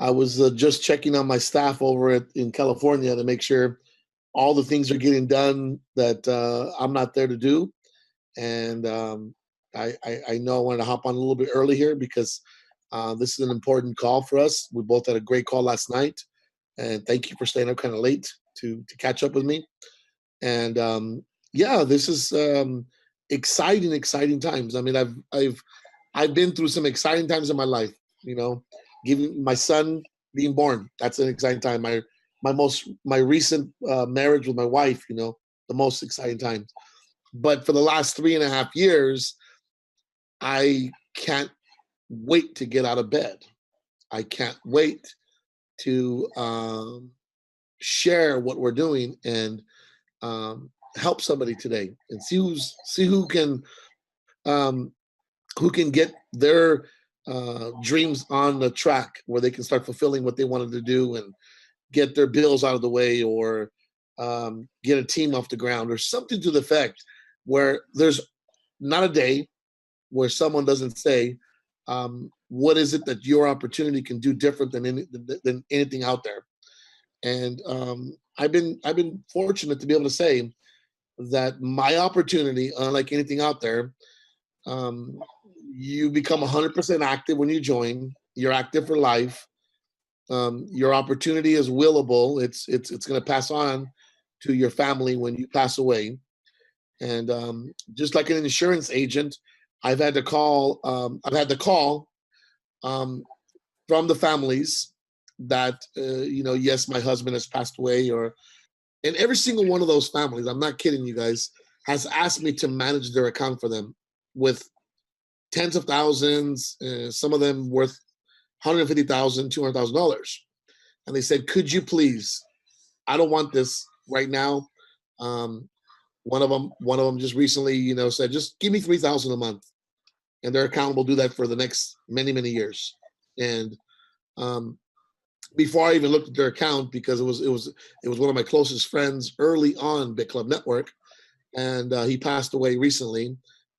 I was just checking on my staff in California to make sure all the things are getting done that I'm not there to do. And I know I wanted to hop on a little bit early here because this is an important call for us. We both had a great call last night, and thank you for staying up kind of late to catch up with me. And yeah, this is exciting times. I mean, I've been through some exciting times in my life. You know, giving my son being born, that's an exciting time. My recent marriage with my wife, you know, the most exciting times. But for the last 3.5 years, I can't wait to get out of bed. I can't wait to share what we're doing and help somebody today and see um, who can get their dreams on the track where they can start fulfilling what they wanted to do and get their bills out of the way, or get a team off the ground, or something to the effect where there's not a day where someone doesn't say, what is it that your opportunity can do different than anything out there? And I've been fortunate to be able to say that my opportunity, unlike anything out there, um, you become 100% active when you join. You're active for life. Your opportunity is willable. It's going to pass on to your family when you pass away. And just like an insurance agent, I've had to call um, from the families that yes, my husband has passed away, or and every single one of those families, I'm not kidding you guys, has asked me to manage their account for them with tens of thousands, some of them worth $150,000, $200,000. And they said, could you please, I don't want this right now. Um, one of them just recently, said, just give me 3,000 a month, and their account will do that for the next many years. And um, before I even looked at their account, because it was one of my closest friends early on Bitclub Network, and he passed away recently,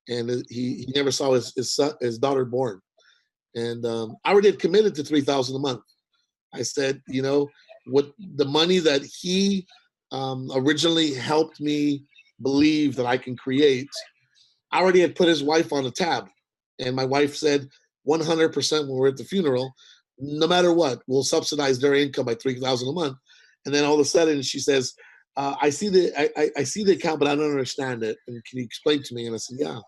and he never saw his daughter born. And I already had committed to 3,000 a month. I said, what the money that he originally helped me believe that I can create, I already had put his wife on a tab. And my wife said 100% when we're at the funeral, no matter what, we'll subsidize their income by 3,000 a month. And then all of a sudden she says, I see the account, but I don't understand it. And can you explain to me? And I said, yeah,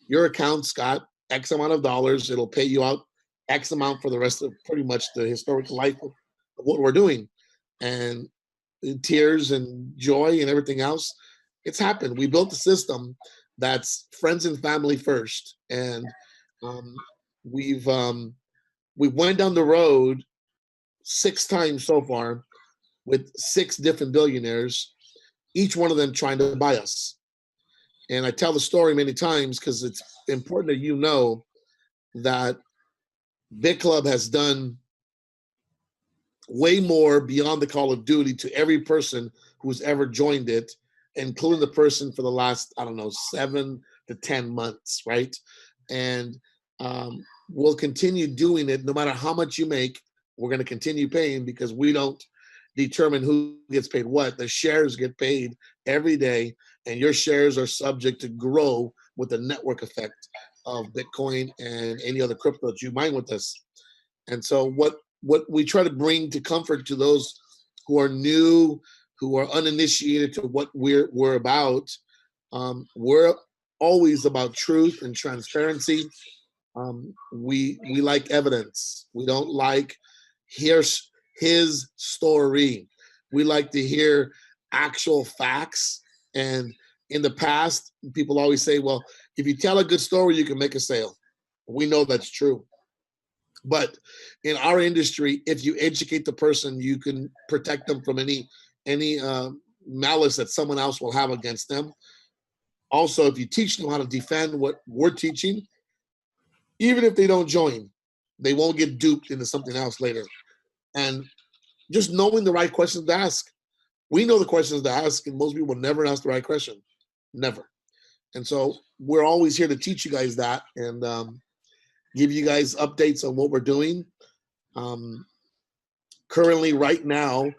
your account's got X amount of dollars. It'll pay you out X amount for the rest of pretty much the historical life of what we're doing. And tears and joy and everything else, it's happened. We built a system that's friends and family first. And um, we've we went down the road 6 times so far with 6 different billionaires, each one of them trying to buy us. And I tell the story many times because it's important that you know that Bitclub has done way more beyond the call of duty to every person who's ever joined it, including the person for the last, I don't know, 7 to 10 months, right? And we'll continue doing it no matter how much you make. We're going to continue paying because we don't determine who gets paid what. The shares get paid every day, and your shares are subject to grow with the network effect of Bitcoin and any other crypto that you mine with us. And so what we try to bring to comfort to those who are new, who are uninitiated to what we're about, we're always about truth and transparency. We like evidence. We don't like here's his story. We like to hear actual facts. And in the past, people always say, well, if you tell a good story, you can make a sale. We know that's true. But in our industry, if you educate the person, you can protect them from any malice that someone else will have against them. Also, if you teach them how to defend what we're teaching, even if they don't join, they won't get duped into something else later. And just knowing the right questions to ask. We know the questions to ask, and most people never ask the right question. Never. And so we're always here to teach you guys that and give you guys updates on what we're doing. Um, Currently, right now,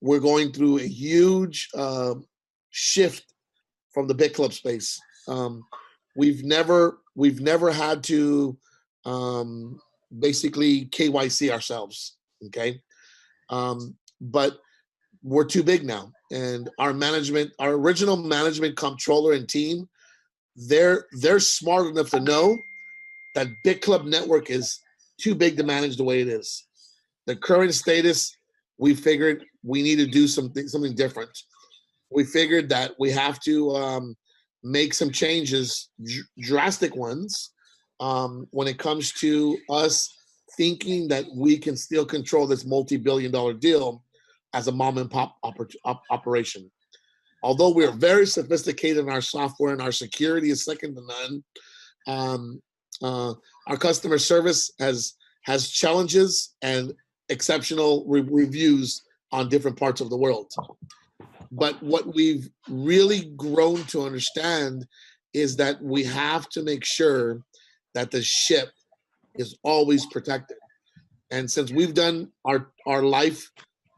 we're going through a huge shift from the Bitclub space. We've never had to basically KYC ourselves, okay? But we're too big now, and our management, our original management comptroller and team, they're smart enough to know that Bitclub network is too big to manage the way it is. The current status, we figured we need to do something different. We figured that we have to make some changes, drastic ones, when it comes to us thinking that we can still control this multi-billion-dollar deal as a mom and pop operation. Although we're very sophisticated in our software and our security is second to none, um, our customer service has challenges and exceptional reviews on different parts of the world. But what we've really grown to understand is that we have to make sure that the ship is always protected. And since we've done our life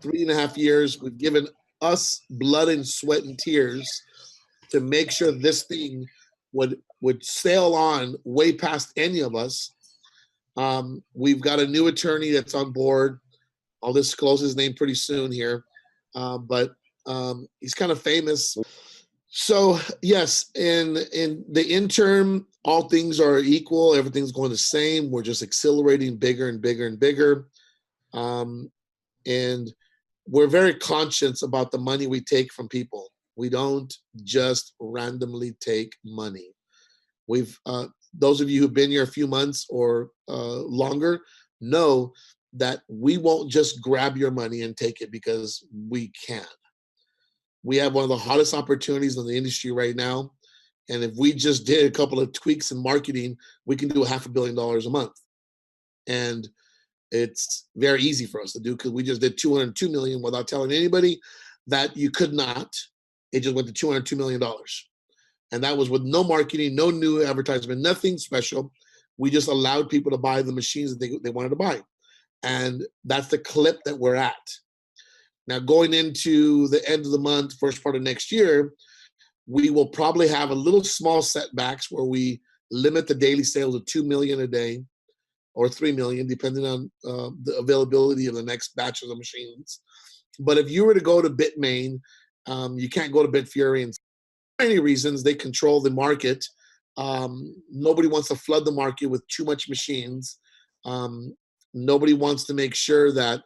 3.5 years, we've given us blood and sweat and tears to make sure this thing would sail on way past any of us. We've got a new attorney that's on board. I'll disclose his name pretty soon here, but he's kind of famous. So yes, in the interim, all things are equal. Everything's going the same. We're just accelerating bigger and bigger and bigger, and we're very conscious about the money we take from people. We don't just randomly take money. We've those of you who've been here a few months or longer know that we won't just grab your money and take it because we can. We have one of the hottest opportunities in the industry right now. And if we just did a couple of tweaks in marketing, we can do $500 million a month. And it's very easy for us to do because we just did 202 million without telling anybody that you could not. It just went to $202 million. And that was with no marketing, no new advertisement, nothing special. We just allowed people to buy the machines that they wanted to buy. And that's the clip that we're at. Now, going into the end of the month, first part of next year, we will probably have a little small setbacks where we limit the daily sales of 2 million a day or 3 million, depending on the availability of the next batch of the machines. But if you were to go to Bitmain, you can't go to Bitfury, and for many reasons, they control the market. Nobody wants to flood the market with too much machines. Nobody wants to make sure that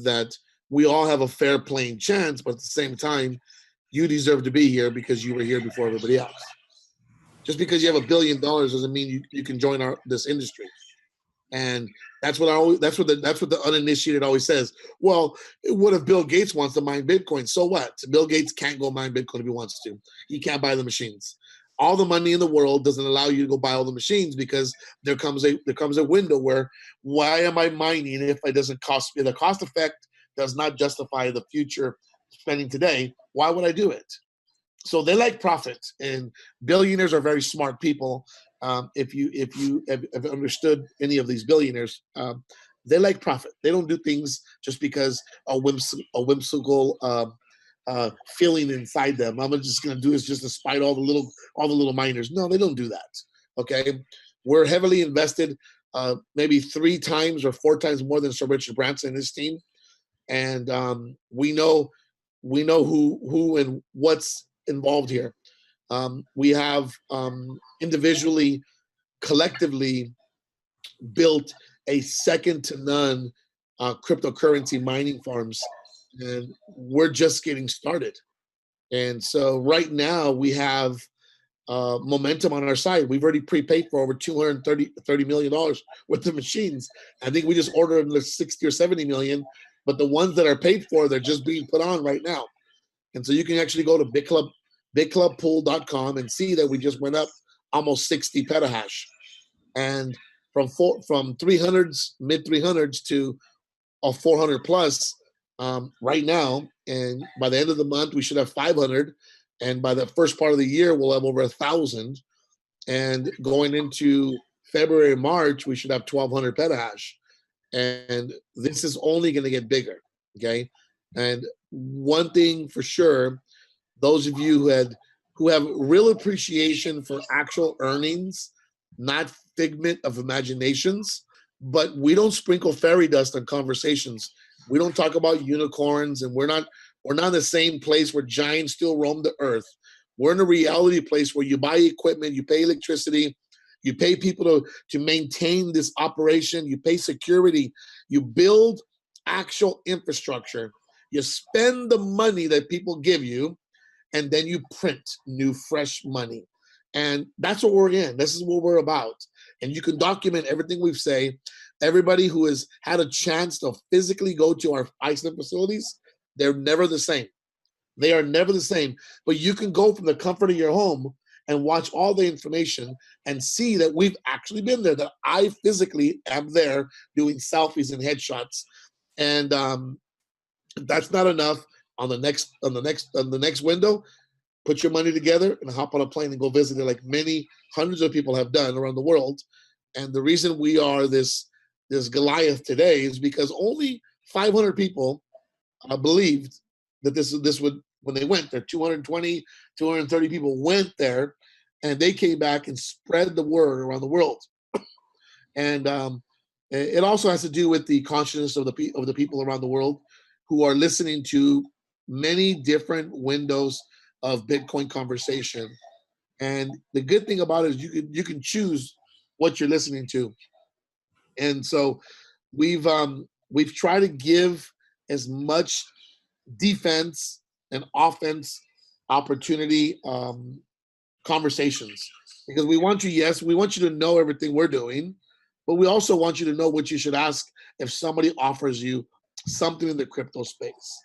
that we all have a fair playing chance, but at the same time, you deserve to be here because you were here before everybody else. Just because you have $1 billion doesn't mean you can join this industry. And that's what the uninitiated always says. Well, what if Bill Gates wants to mine Bitcoin? So what? Bill Gates can't go mine Bitcoin if he wants to. He can't buy the machines. All the money in the world doesn't allow you to go buy all the machines because there comes a window where, why am I mining if it doesn't cost me? The cost effect does not justify the future spending today. Why would I do it? So they like profit, and billionaires are very smart people. If you have understood any of these billionaires, they like profit. They don't do things just because a whimsical feeling inside them. I'm just going to do this just to spite all the little miners. No, they don't do that. Okay, we're heavily invested, maybe 3 times or 4 times more than Sir Richard Branson and his team, and we know who and what's involved here. We have individually, collectively built a second to none cryptocurrency mining farms, and we're just getting started. And so right now we have momentum on our side. We've already prepaid for over $230 million worth of machines. I think we just ordered the 60 or 70 million, but the ones that are paid for, they're just being put on right now. And so you can actually go to bitclubpool.com and see that we just went up almost 60 petahash. And from 300s, mid 300s to a 400 plus right now. And by the end of the month, we should have 500. And by the first part of the year, we'll have over 1,000. And going into February, March, we should have 1,200 petahash. and this is only going to get bigger. Okay, and one thing for sure, those of you who have real appreciation for actual earnings, not figment of imaginations, but we don't sprinkle fairy dust on conversations. We don't talk about unicorns, and we're not in the same place where giants still roam the earth. We're in a reality place where you buy equipment, you pay electricity, you pay people to maintain this operation, you pay security, you build actual infrastructure, you spend the money that people give you, and then you print new, fresh money. And that's what we're in. This is what we're about. And you can document everything we've say. Everybody who has had a chance to physically go to our Iceland facilities, they're never the same. They are never the same. But you can go from the comfort of your home and watch all the information and see that we've actually been there, that I physically am there doing selfies and headshots. And that's not enough. On the next window, put your money together and hop on a plane and go visit it, like many hundreds of people have done around the world. And the reason we are this Goliath today is because only 500 people believed that this would, when they went there. 220, 230 people went there, and they came back and spread the word around the world. And it also has to do with the consciousness of the people around the world who are listening to many different windows of Bitcoin conversation. And the good thing about it is you can choose what you're listening to. And so we've tried to give as much defense and offense opportunity conversations, because we want you to know everything we're doing, but we also want you to know what you should ask if somebody offers you something in the crypto space.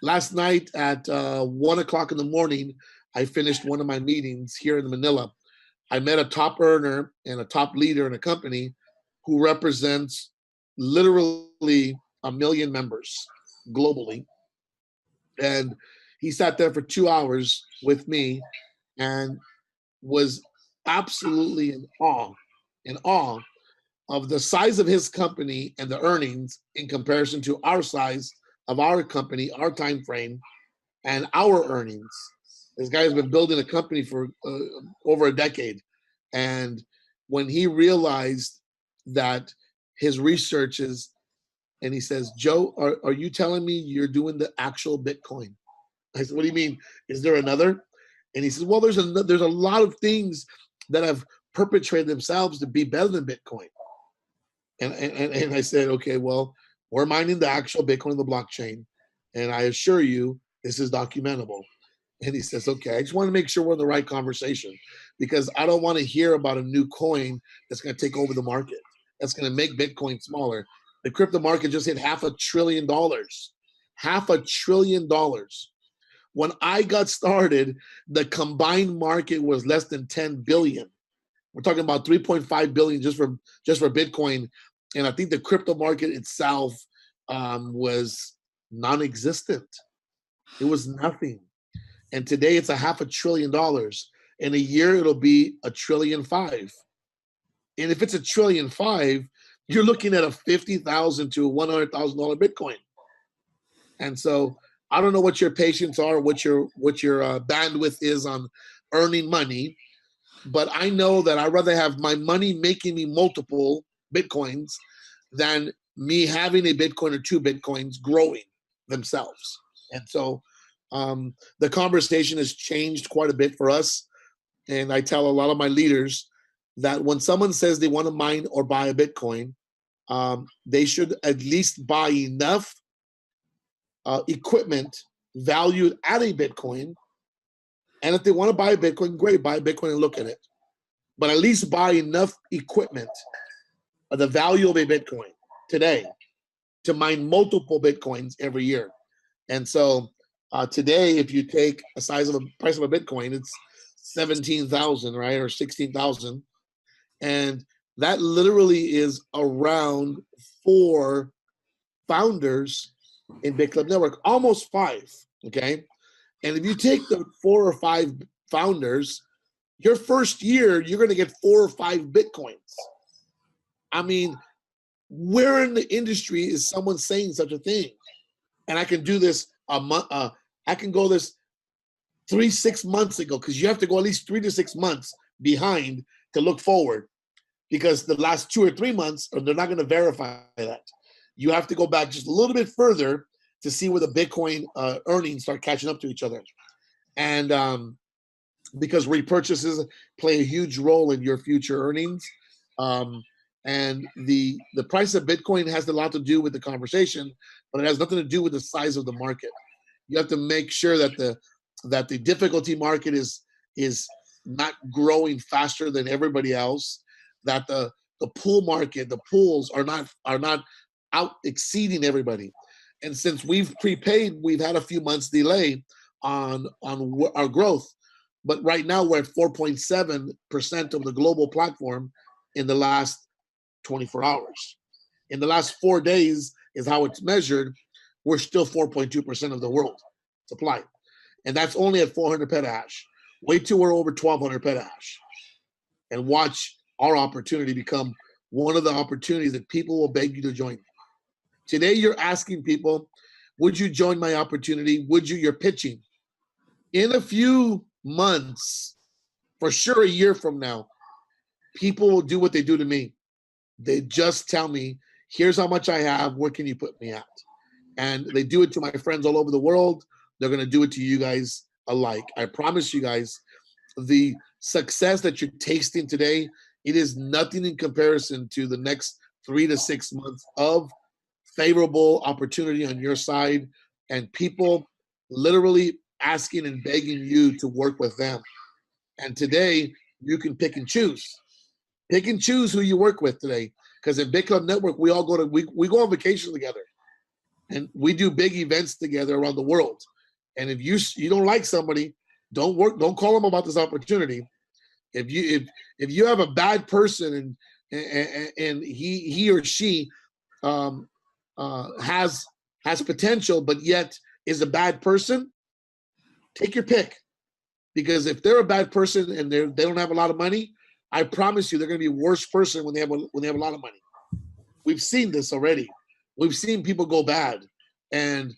Last night at 1 o'clock in the morning, I finished one of my meetings here in Manila. I met a top earner and a top leader in a company who represents literally 1 million members globally. And he sat there for 2 hours with me and was absolutely in awe of the size of his company and the earnings in comparison to our size of our company, our time frame, and our earnings. This guy has been building a company for over a decade. And when he realized that his research is, and he says, Joe, are you telling me you're doing the actual Bitcoin? I said, what do you mean? Is there another? And he says, well, there's a lot of things that have perpetrated themselves to be better than Bitcoin. And I said, okay, well, we're mining the actual Bitcoin on the blockchain. And I assure you, this is documentable. And he says, okay, I just want to make sure we're in the right conversation, because I don't want to hear about a new coin that's going to take over the market, that's going to make Bitcoin smaller. The crypto market just hit $500 billion. $500 billion. When I got started, the combined market was less than 10 billion. We're talking about 3.5 billion just for Bitcoin. And I think the crypto market itself was non-existent. It was nothing. And today it's $500 billion. In a year, it'll be $1.5 trillion. And if it's $1.5 trillion, you're looking at a $50,000 to $100,000 Bitcoin. And so I don't know what your patience are, what your bandwidth is on earning money, but I know that I'd rather have my money making me multiple Bitcoins than me having a Bitcoin or two Bitcoins growing themselves. And so the conversation has changed quite a bit for us. And I tell a lot of my leaders that when someone says they want to mine or buy a Bitcoin, they should at least buy enough equipment valued at a Bitcoin. And if they want to buy a Bitcoin, great, buy a Bitcoin and look at it. But at least buy enough equipment of the value of a Bitcoin today to mine multiple Bitcoins every year. And so today, if you take a price of a Bitcoin, it's 17,000, right, or 16,000, and that literally is around 4 founders in Bitclub Network, almost 5. Okay, and if you take the 4 or 5 founders, your first year you're going to get 4 or 5 Bitcoins. I mean, where in the industry is someone saying such a thing? And I can do this a month. I can go this 3-6 months ago, because you have to go at least 3 to 6 months behind to look forward, because the last 2 or 3 months, they're not going to verify that. You have to go back just a little bit further to see where the Bitcoin earnings start catching up to each other. And because repurchases play a huge role in your future earnings. And the price of Bitcoin has a lot to do with the conversation, but it has nothing to do with the size of the market. You have to make sure that the difficulty market is not growing faster than everybody else, that the pool market, the pools are not out exceeding everybody. And since we've prepaid, we've had a few months delay on our growth. But right now we're at 4.7% of the global platform in the last 24 hours. In the last 4 days is how it's measured. We're still 4.2% of the world supply. And that's only at 400 petahash. Wait till we're over 1200 petahash and watch our opportunity become one of the opportunities that people will beg you to join. Today, you're asking people, would you join my opportunity? Would you? You're pitching. In a few months, for sure a year from now, people will do what they do to me. They just tell me, here's how much I have, where can you put me at? And they do it to my friends all over the world. They're going to do it to you guys alike. I promise you guys, the success that you're tasting today, it is nothing in comparison to the next 3 to 6 months of favorable opportunity on your side, and people literally asking and begging you to work with them. And today, you can pick and choose. Pick and choose who you work with today. Because in Bitclub Network, we all we go on vacation together. And we do big events together around the world. And if you don't like somebody, don't call them about this opportunity. If you have a bad person and he or she has potential, but yet is a bad person, take your pick. Because if they're a bad person and they don't have a lot of money, I promise you they're going to be a worse person when they have a lot of money. We've seen this already. We've seen people go bad, and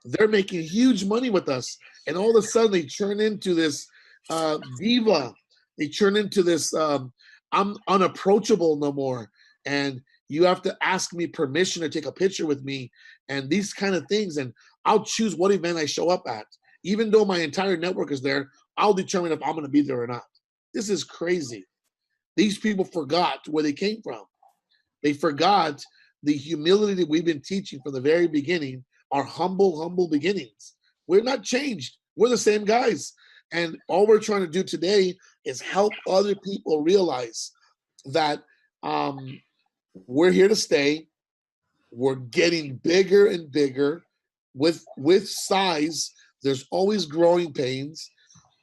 they're making huge money with us, and all of a sudden they turn into this diva. They turn into this I'm unapproachable no more, and you have to ask me permission to take a picture with me, and these kind of things. And I'll choose what event I show up at. Even though my entire network is there, I'll determine if I'm going to be there or not. This is crazy. These people forgot where they came from. They forgot the humility that we've been teaching from the very beginning, our humble beginnings. We're not changed. We're the same guys. And all we're trying to do today is help other people realize that we're here to stay. We're getting bigger and bigger with size. There's always growing pains.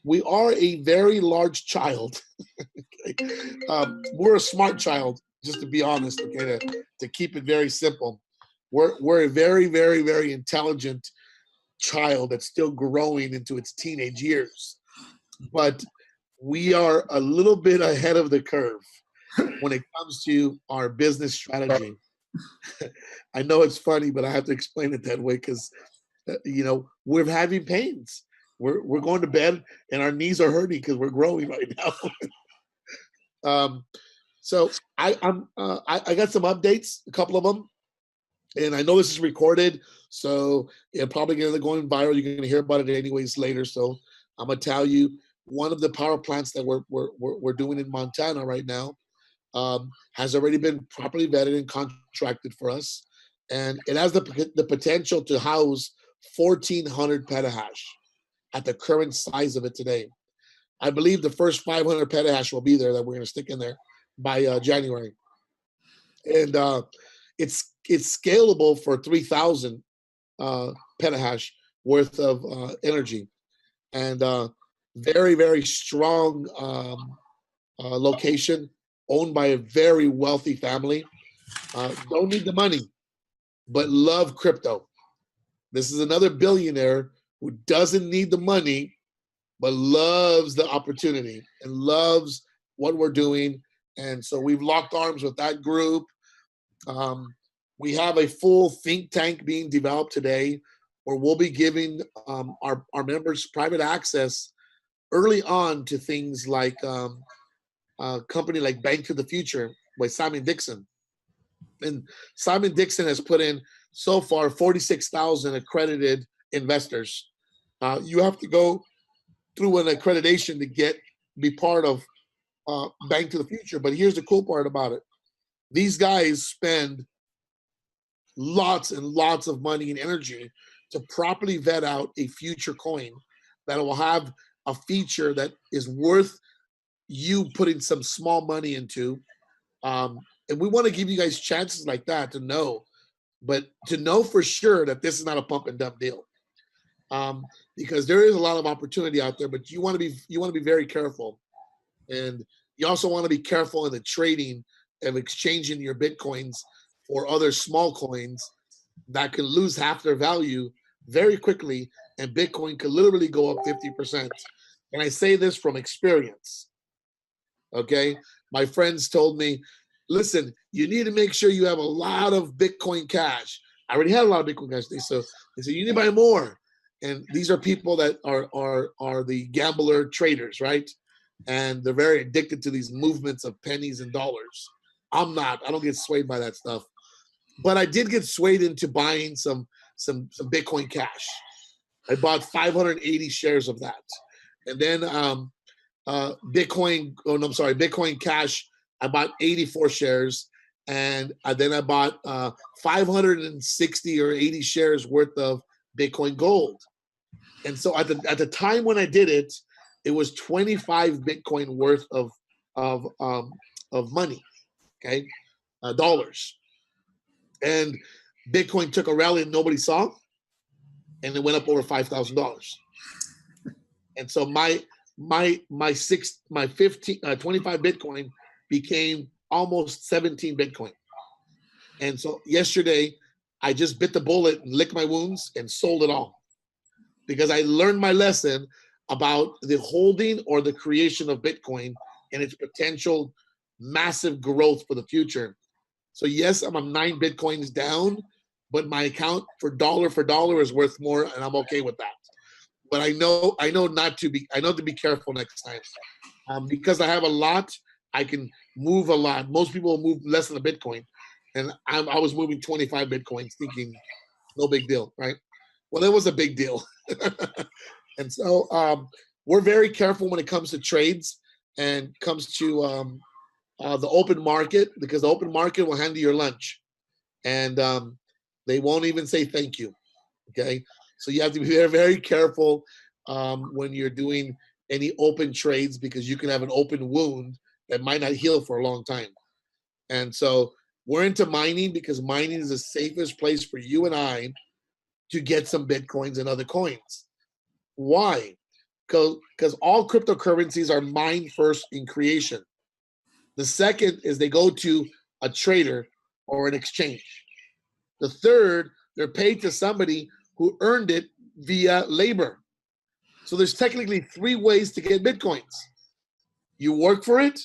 We are a very large child. We're a smart child, just to be honest, okay, to keep it very simple. We're a very, very, very intelligent child that's still growing into its teenage years. But we are a little bit ahead of the curve when it comes to our business strategy. I know it's funny, but I have to explain it that way because we're having pains. We're going to bed and our knees are hurting because we're growing right now. So I got some updates, a couple of them, and I know this is recorded, so it's probably going to go viral. You're going to hear about it anyways later. So I'm gonna tell you, one of the power plants that we're doing in Montana right now has already been properly vetted and contracted for us, and it has the potential to house 1,400 petahash at the current size of it today. I believe the first 500 petahash will be there that we're going to stick in there by January, and it's scalable for 3,000 petahash worth of energy, and very, very strong location, owned by a very wealthy family. Don't need the money, but love crypto. This is another billionaire who doesn't need the money, but loves the opportunity and loves what we're doing. And so we've locked arms with that group. Um, we have a full think tank being developed today, where we'll be giving our members private access early on to things like a company like Bank to the Future by Simon Dixon. And Simon Dixon has put in so far 46,000 accredited investors. You have to go through an accreditation to be part of Bank to the Future. But here's the cool part about it: these guys spend lots and lots of money and energy to properly vet out a future coin that will have a feature that is worth you putting some small money into. And we want to give you guys chances like that to know, but to know for sure that this is not a pump and dump deal. Because there is a lot of opportunity out there, but you want to be very careful, and you also want to be careful in the trading of exchanging your bitcoins for other small coins that can lose half their value very quickly, and Bitcoin could literally go up 50%. And I say this from experience. Okay, my friends told me, listen, you need to make sure you have a lot of Bitcoin Cash. I already had a lot of Bitcoin Cash. So they said you need to buy more. And these are people that are the gambler traders, right? And they're very addicted to these movements of pennies and dollars. I'm not. I don't get swayed by that stuff. But I did get swayed into buying some Bitcoin Cash. I bought 580 shares of that, and then Bitcoin. Oh no, I'm sorry, Bitcoin Cash. I bought 84 shares, and then I bought 560 or 80 shares worth of Bitcoin Gold. And so at the time when I did it, it was 25 Bitcoin worth of money, okay, dollars. And Bitcoin took a rally and nobody saw, and it went up over $5,000. And so my 25 Bitcoin became almost 17 Bitcoin. And so yesterday, I just bit the bullet and licked my wounds and sold it all, because I learned my lesson about the holding or the creation of Bitcoin and its potential massive growth for the future. So yes, I'm 9 Bitcoins down, but my account for dollar is worth more, and I'm okay with that. But I know to be careful next time, because I have a lot. I can move a lot. Most people will move less than a Bitcoin, and I was moving 25 Bitcoins, thinking no big deal, right? Well, that was a big deal. And so we're very careful when it comes to trades and comes to the open market, because the open market will hand you your lunch, and they won't even say thank you. Okay, so you have to be very, very careful when you're doing any open trades, because you can have an open wound that might not heal for a long time. And so we're into mining, because mining is the safest place for you and I to get some Bitcoins and other coins. Why? Because all cryptocurrencies are mined first in creation. The second is they go to a trader or an exchange. The third, they're paid to somebody who earned it via labor. So there's technically 3 ways to get Bitcoins. You work for it,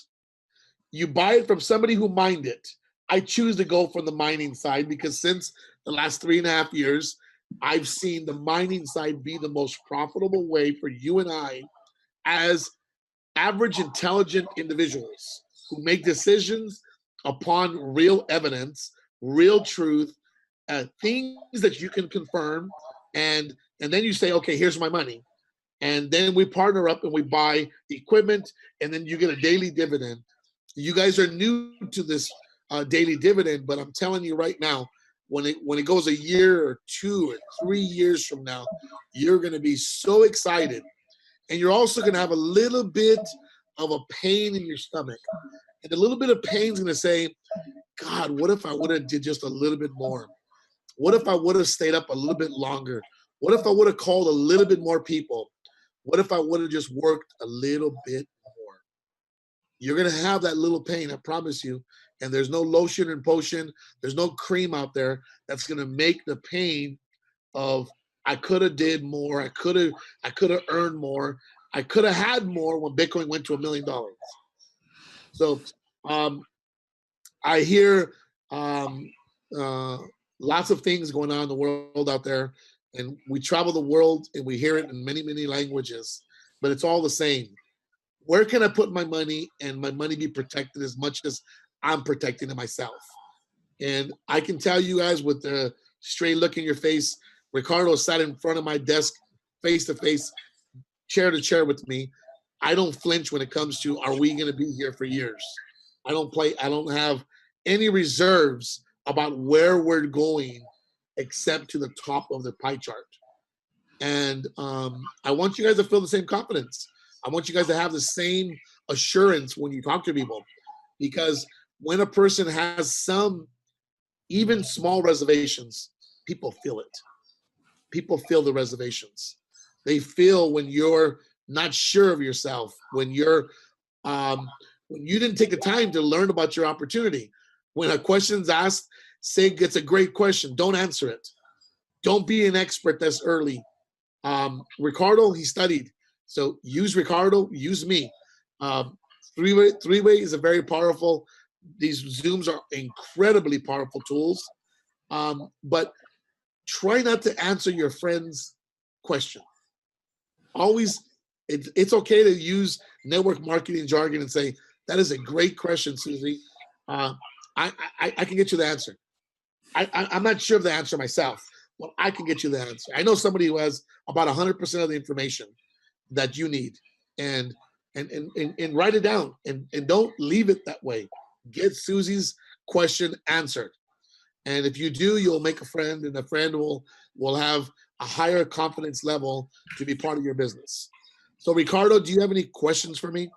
you buy it from somebody who mined it. I choose to go from the mining side, because since the last 3.5 years, I've seen the mining side be the most profitable way for you and I, as average intelligent individuals who make decisions upon real evidence, real truth, things that you can confirm, and then you say, okay, here's my money, and then we partner up and we buy equipment, and then you get a daily dividend. You guys are new to this daily dividend, but I'm telling you right now, when it goes a year or 2 or 3 years from now, you're going to be so excited, and you're also going to have a little bit of a pain in your stomach, and a little bit of pain is going to say, God, what if I would have did just a little bit more? What if I would have stayed up a little bit longer? What if I would have called a little bit more people? What if I would have just worked a little bit more? You're going to have that little pain, I promise you. And there's no lotion and potion. There's no cream out there that's going to make the pain of, I could have did more. I could have earned more. I could have had more when Bitcoin went to $1 million. So I hear Um, uh, Lots of things going on in the world out there, and we travel the world and we hear it in many, many languages, but it's all the same. Where can I put my money and my money be protected as much as I'm protecting it myself? And I can tell you guys with the straight look in your face, Ricardo sat in front of my desk face to face, chair to chair with me. I don't flinch when it comes to, are we going to be here for years? I don't have any reserves about where we're going except to the top of the pie chart. And I want you guys to feel the same confidence. I want you guys to have the same assurance when you talk to people, because when a person has some, even small reservations, people feel it. People feel the reservations. They feel when you're not sure of yourself, when you didn't take the time to learn about your opportunity. When a question's asked, say it's a great question. Don't answer it. Don't be an expert this early. Ricardo, he studied. So use Ricardo, use me. Three-way is a very powerful, these Zooms are incredibly powerful tools. But try not to answer your friend's question. Always, it's okay to use network marketing jargon and say, that is a great question, Susie. I can get you the answer. I'm not sure of the answer myself, but I can get you the answer. I know somebody who has about 100% of the information that you need, and write it down, and don't leave it that way. Get Susie's question answered. And if you do, you'll make a friend, and a friend will have a higher confidence level to be part of your business. So Ricardo, do you have any questions for me?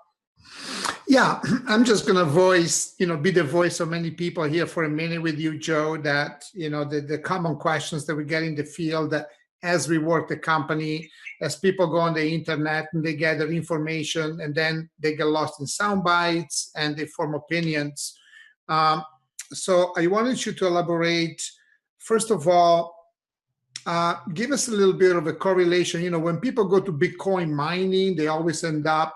Yeah, I'm just going to be the voice of many people here for a minute with you, Joe, that, the common questions that we get in the field, that as we work the company, as people go on the internet and they gather information, and then they get lost in sound bites and they form opinions. So I wanted you to elaborate, first of all, give us a little bit of a correlation. When people go to Bitcoin mining, they always end up,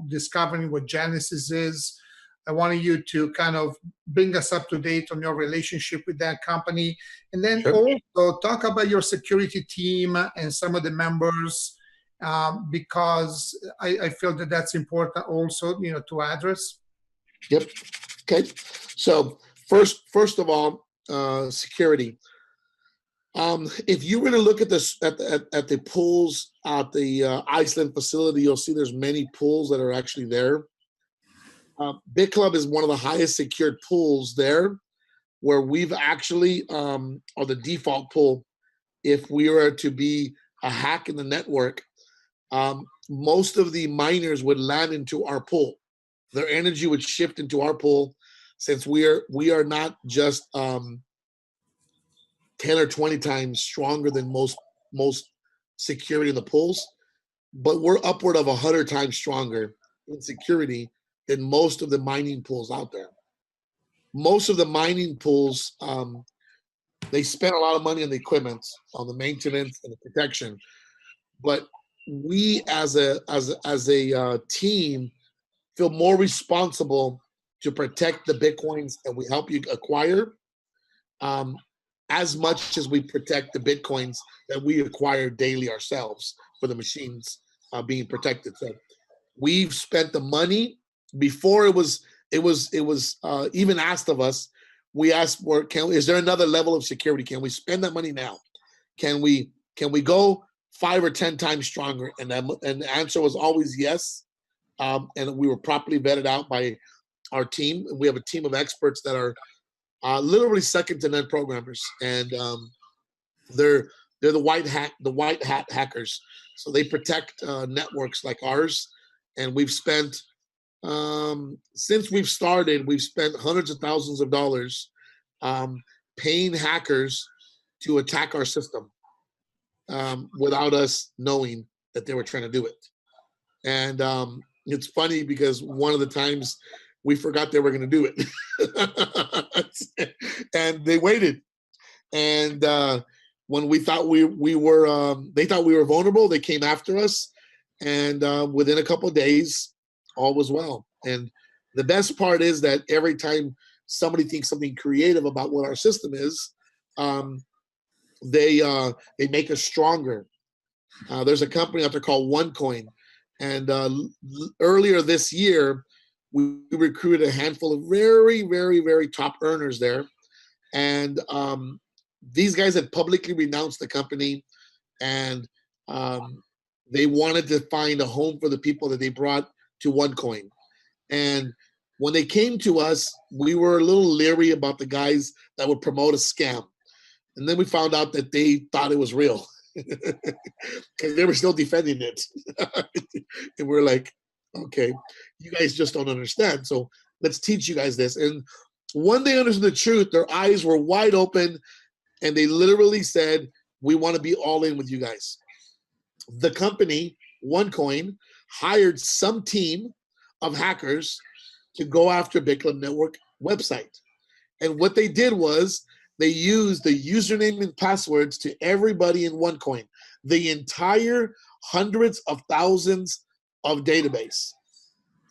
discovering what Genesis is. I wanted you to kind of bring us up to date on your relationship with that company. And then also talk about your security team and some of the members, because I feel that that's important also, to address. Yep. Okay. So first of all, security. If you were to look at this at the pools at the Iceland facility, you'll see there's many pools that are actually there. Bitclub is one of the highest secured pools there, where we've actually are the default pool. If we were to be a hack in the network, most of the miners would land into our pool. Their energy would shift into our pool, since we are not just 10 or 20 times stronger than most security in the pools, but we're upward of 100 times stronger in security than most of the mining pools out there. Most of the mining pools, they spend a lot of money on the equipment, on the maintenance and the protection, but we as a team feel more responsible to protect the Bitcoins that we help you acquire, as much as we protect the Bitcoins that we acquire daily ourselves for the machines being protected. So we've spent the money before it was even asked of us. We asked for, is there another level of security? Can we spend that money now? Can we go 5 or 10 times stronger? And the answer was always yes. And we were properly vetted out by our team. We have a team of experts that are literally second to none programmers, and they're the white hat hackers. So they protect networks like ours, and we've spent since we've started, we've spent hundreds of thousands of dollars paying hackers to attack our system without us knowing that they were trying to do it. And it's funny because one of the times we forgot they were going to do it, and they waited. And when we thought we were, they thought we were vulnerable. They came after us, and within a couple of days, all was well. And the best part is that every time somebody thinks something creative about what our system is, they make us stronger. There's a company out there called OneCoin, and earlier this year, we recruited a handful of very, very, very top earners there, and these guys had publicly renounced the company, and they wanted to find a home for the people that they brought to OneCoin. And when they came to us, we were a little leery about the guys that would promote a scam. And then we found out that they thought it was real because they were still defending it. And we're like, okay, you guys just don't understand. So let's teach you guys this. And when they understood the truth, their eyes were wide open, and they literally said, we want to be all in with you guys. The company, OneCoin, hired some team of hackers to go after Bitclub Network website. And what they did was they used the username and passwords to everybody in OneCoin, the entire hundreds of thousands of database.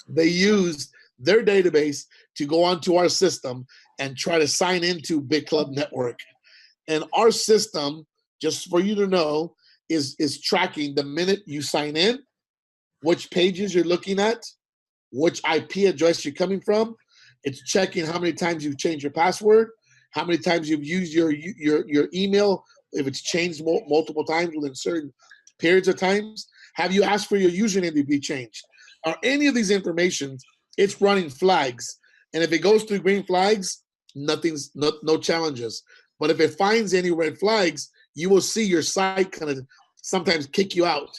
They used their database to go onto our system and try to sign into Bitclub Network. And our system, just for you to know, is tracking the minute you sign in, which pages you're looking at, which IP address you're coming from. It's checking how many times you've changed your password, how many times you've used your email, if it's changed multiple times within certain periods of times. Have you asked for your username to be changed? Or any of these information, it's running flags. And if it goes through green flags, no challenges. But if it finds any red flags, you will see your site kind of sometimes kick you out.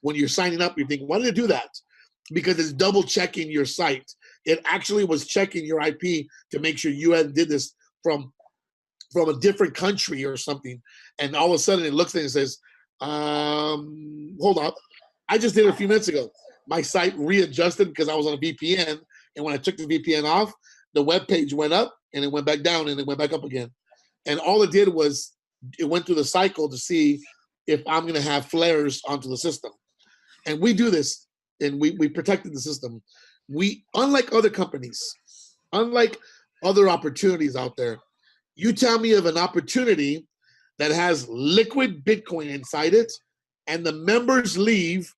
When you're signing up, you think, why did it do that? Because it's double checking your site. It actually was checking your IP to make sure you had did this from a different country or something. And all of a sudden it looks at it and says, hold up. I just did it a few minutes ago. My site readjusted because I was on a VPN. And when I took the VPN off, the web page went up and it went back down and it went back up again. And all it did was it went through the cycle to see if I'm going to have flares onto the system. And we do this, and we protected the system. We, unlike other companies, unlike other opportunities out there, you tell me of an opportunity that has liquid Bitcoin inside it, and the members leave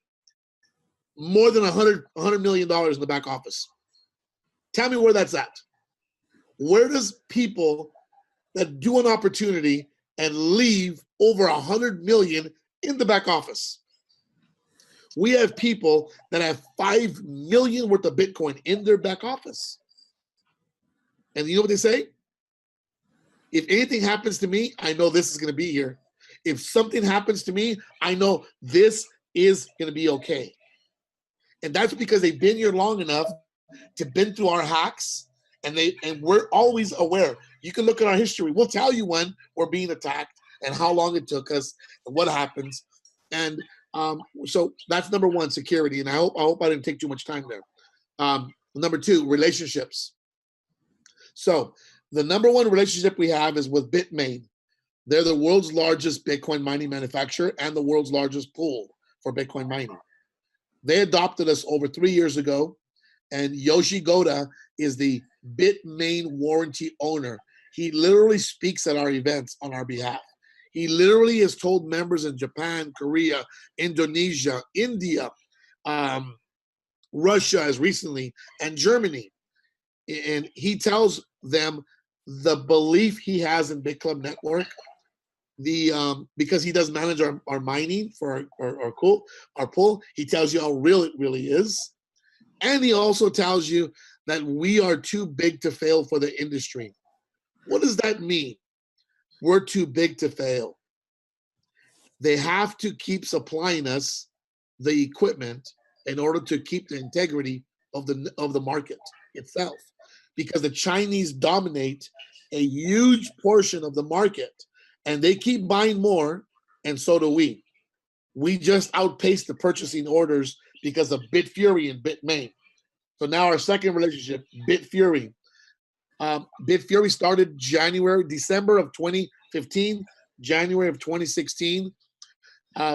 more than $100 million in the back office. Tell me where that's at. Where does people that do an opportunity and leave over 100 million in the back office? We have people that have 5 million worth of Bitcoin in their back office. And you know what they say? If anything happens to me, I know this is going to be here. If something happens to me, I know this is going to be okay. And that's because they've been here long enough to been through our hacks, and we're always aware. You can look at our history. We'll tell you when we're being attacked and how long it took us and what happens. And so that's number one, security. And I hope I didn't take too much time there. Number two, relationships. So the number one relationship we have is with Bitmain. They're the world's largest Bitcoin mining manufacturer and the world's largest pool for Bitcoin mining. They adopted us over 3 years ago, and Yoshi Goda is the Bitmain warranty owner. He literally speaks at our events on our behalf. He literally has told members in Japan, Korea, Indonesia, India, Russia as recently, and Germany. And he tells them the belief he has in Bitclub Network, because he does manage our mining for our pool. He tells you how real it really is. And he also tells you that we are too big to fail for the industry. What does that mean? We're too big to fail. They have to keep supplying us the equipment in order to keep the integrity of the market itself, because the Chinese dominate a huge portion of the market, and they keep buying more, and so do we. We just outpaced the purchasing orders because of Bitfury and Bitmain. So now our second relationship, Bitfury. Bitfury started December of 2015, January of 2016.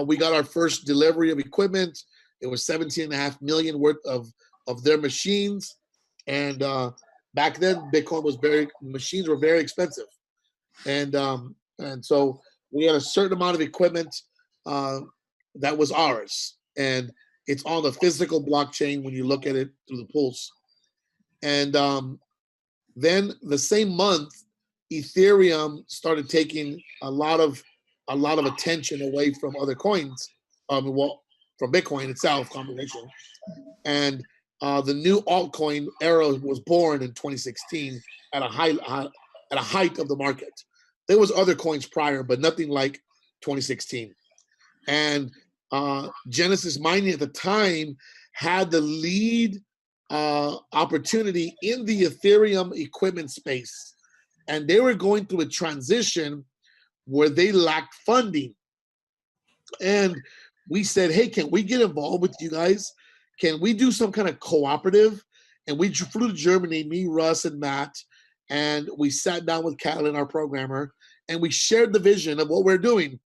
We got our first delivery of equipment. It was 17.5 million worth of their machines. And back then Bitcoin was machines were very expensive, and so we had a certain amount of equipment uh, that was ours, and it's on the physical blockchain when you look at it through the pulse. And then the same month, Ethereum started taking a lot of attention away from other coins, well, from Bitcoin itself, combination. And the new altcoin era was born in 2016 at a height of the market. There was other coins prior, but nothing like 2016. And Genesis Mining at the time had the lead opportunity in the Ethereum equipment space. And they were going through a transition where they lacked funding. And we said, hey, can we get involved with you guys? Can we do some kind of cooperative? And we flew to Germany, me, Russ, and Matt, and we sat down with Catalin, our programmer, and we shared the vision of what we're doing.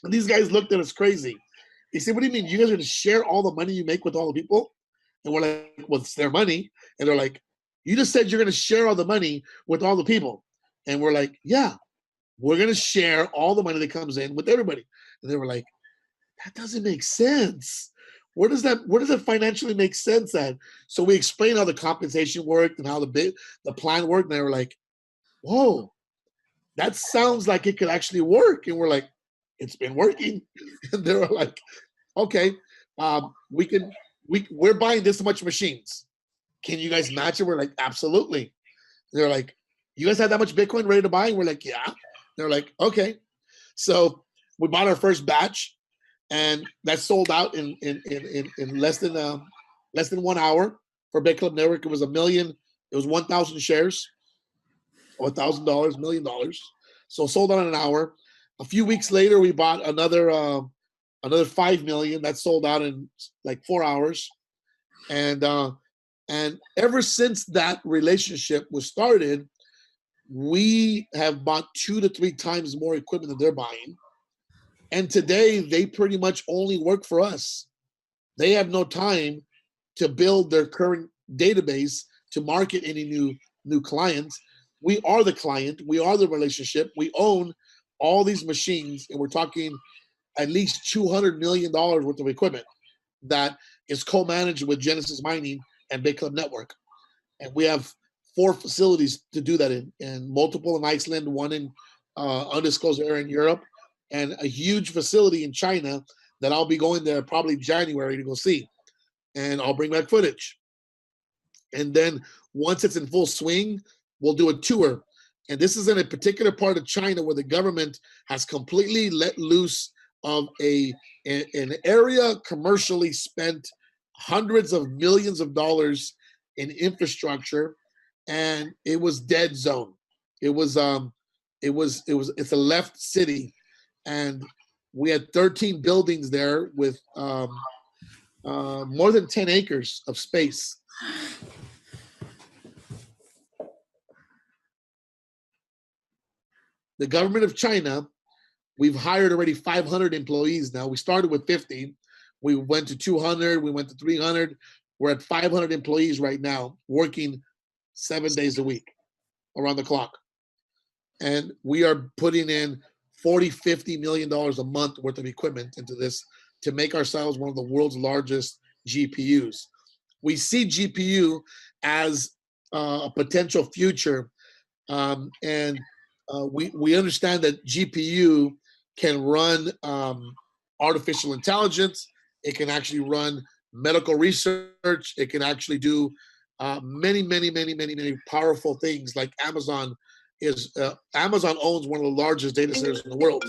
And these guys looked at us crazy. They said, what do you mean? You guys are going to share all the money you make with all the people? And we're like, well, it's their money. And they're like, you just said you're going to share all the money with all the people. And we're like, yeah, we're going to share all the money that comes in with everybody. And they were like, that doesn't make sense. Where does it financially make sense at? So we explained how the compensation worked and how the plan worked. And they were like, whoa, that sounds like it could actually work. And we're like, it's been working. And they were like, okay, we're buying this much machines. Can you guys match it? We're like, absolutely. They're like, you guys have that much Bitcoin ready to buy? And we're like, yeah. They're like, okay. So we bought our first batch, and that sold out in less than 1 hour for Bitclub Network. It was 1 million. It was 1,000 shares, or $1,000, $1 million. So sold out in an hour. A few weeks later, we bought another 5 million. That sold out in like 4 hours. And ever since that relationship was started, we have bought 2 to 3 times more equipment than they're buying. And today they pretty much only work for us. They have no time to build their current database to market any new clients. We are the client. We are the relationship. We own all these machines, and we're talking at least $200 million worth of equipment that is co-managed with Genesis Mining and Bitclub Network. And we have 4 facilities to do that in, and multiple in Iceland, 1 in undisclosed area in Europe, and a huge facility in China that I'll be going there probably January to go see. And I'll bring back footage. And then once it's in full swing, we'll do a tour. And this is in a particular part of China where the government has completely let loose of an area commercially spent hundreds of millions of dollars in infrastructure, and it was dead zone. It's a left city, and we had 13 buildings there with more than 10 acres of space. The government of China, we've hired already 500 employees now. We started with 50. We went to 200. We went to 300. We're at 500 employees right now, working 7 days a week, around the clock. And we are putting in $40–50 million a month worth of equipment into this to make ourselves one of the world's largest GPUs. We see GPU as a potential future, and we understand that GPU can run artificial intelligence. It can actually run medical research. It can actually do many powerful things. Like Amazon owns one of the largest data centers in the world.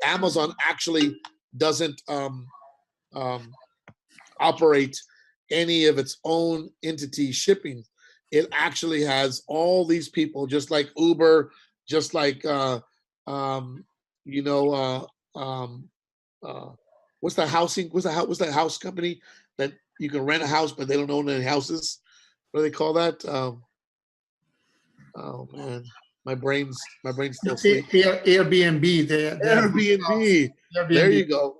Amazon actually doesn't operate any of its own entity shipping. It actually has all these people, just like Uber, just like what's that housing? What's that house company that you can rent a house but they don't own any houses? What do they call that? Oh man, my brain's still asleep. Airbnb. Airbnb. There you go.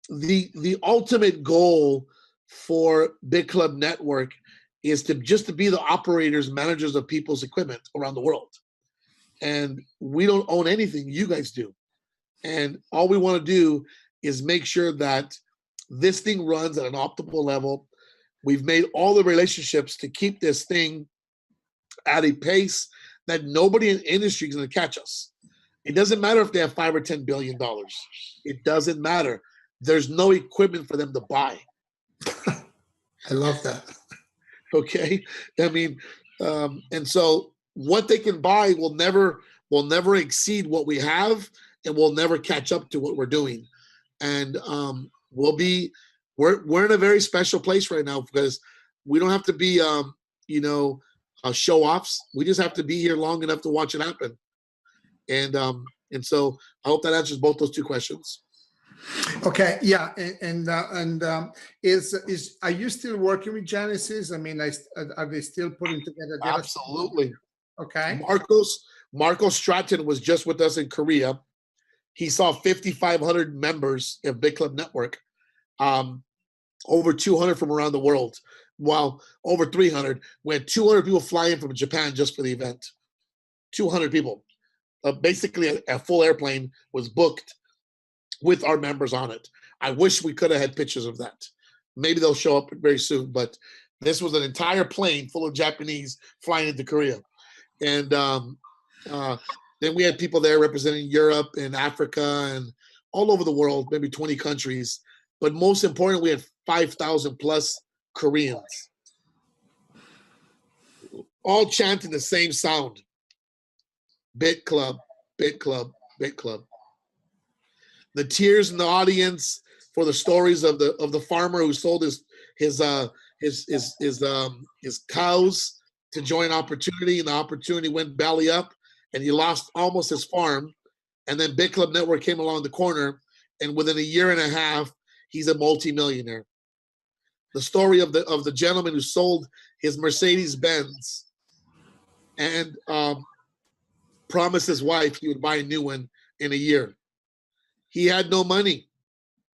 The ultimate goal for Bitclub Network is to just to be the operators, managers of people's equipment around the world. And we don't own anything. You guys do. And all we want to do is make sure that this thing runs at an optimal level. We've made all the relationships to keep this thing at a pace that nobody in the industry is going to catch us. It doesn't matter if they have $5 or $10 billion. It doesn't matter. There's no equipment for them to buy. I love that. Okay, I mean, and so what they can buy will never exceed what we have, and will never catch up to what we're doing. And we're in a very special place right now because we don't have to be show offs. We just have to be here long enough to watch it happen. And so I hope that answers both those two questions. Okay, yeah, and is are you still working with Genesis? I mean, are they still putting together? Absolutely. Okay. Marcos Stratton was just with us in Korea. He saw 5,500 members of Bitclub Network, over 200 from around the world. Well, over 300. We had 200 people fly in from Japan just for the event. 200 people. Basically, a full airplane was booked with our members on it. I wish we could have had pictures of that. Maybe they'll show up very soon, but this was an entire plane full of Japanese flying into Korea. And then we had people there representing Europe and Africa and all over the world, maybe 20 countries. But most importantly, we had 5,000 plus Koreans, all chanting the same sound. Bitclub, Bitclub, Bitclub. The tears in the audience for the stories of the farmer who sold his cows to join Opportunity, and the Opportunity went belly up, and he lost almost his farm. And then Bitclub Network came along the corner, and within a year and a half, he's a multimillionaire. The story of the gentleman who sold his Mercedes Benz and promised his wife he would buy a new one in a year. He had no money.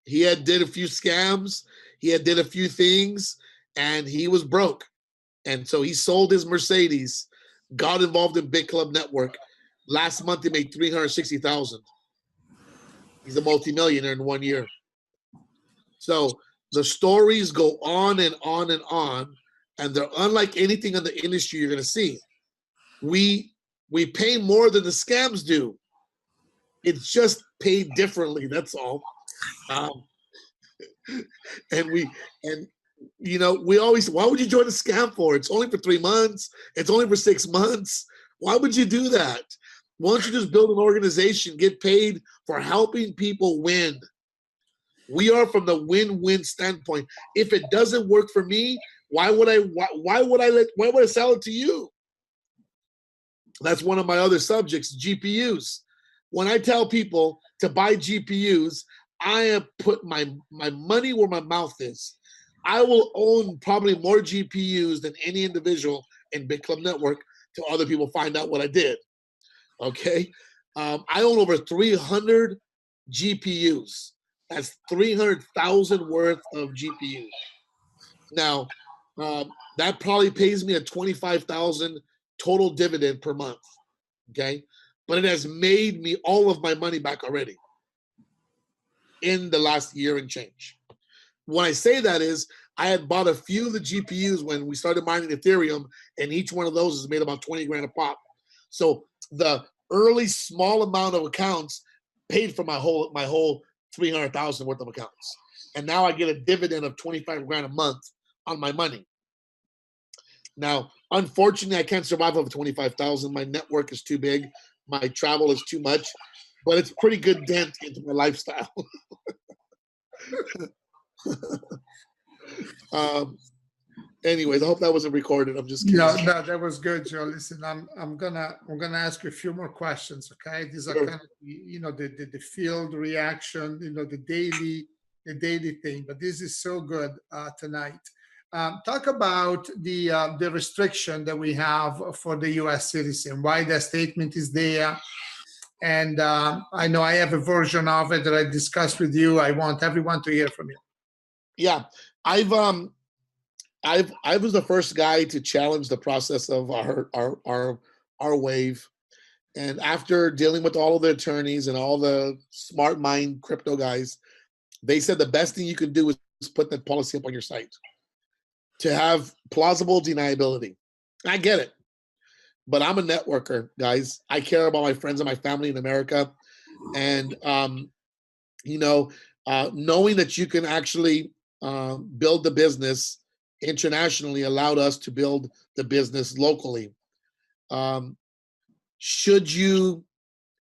He had did a few scams. He had did a few things, and he was broke. And so he sold his Mercedes, got involved in Bitclub Network. Last month he made $360,000. He's a multimillionaire in 1 year. So the stories go on and on and on, and they're unlike anything in the industry you're going to see. We pay more than the scams do. It's just paid differently. That's all. We always, why would you join a scam for? It's only for 3 months. It's only for 6 months. Why would you do that? Why don't you just build an organization, get paid for helping people win? We are from the win-win standpoint. If it doesn't work for me, why would I sell it to you? That's one of my other subjects, GPUs. When I tell people to buy GPUs, I have put my money where my mouth is. I will own probably more GPUs than any individual in Bitclub Network till other people find out what I did. Okay? I own over 300 GPUs. That's 300,000 worth of GPUs. Now, that probably pays me a 25,000 total dividend per month. Okay? But it has made me all of my money back already in the last year and change. When I say that is, I had bought a few of the GPUs when we started mining Ethereum, and each one of those is made about 20 grand a pop. So the early small amount of accounts paid for my whole 300,000 worth of accounts. And now I get a dividend of 25 grand a month on my money. Now, unfortunately, I can't survive off of 25,000. My network is too big. My travel is too much, but it's pretty good dent into my lifestyle. Anyways, I hope that wasn't recorded. I'm just kidding. No, that was good, Joe. Listen, I'm gonna ask you a few more questions. Okay, these are kind of the field reaction, the daily thing. But this is so good tonight. Talk about the restriction that we have for the U.S. citizen. Why that statement is there. And I know I have a version of it that I discussed with you. I want everyone to hear from you. Yeah, I was the first guy to challenge the process of our wave. And after dealing with all of the attorneys and all the smart mind crypto guys, they said the best thing you can do is put that policy up on your site to have plausible deniability. I get it, but I'm a networker, guys. I care about my friends and my family in America. And, you know, knowing that you can actually build the business internationally allowed us to build the business locally. Should you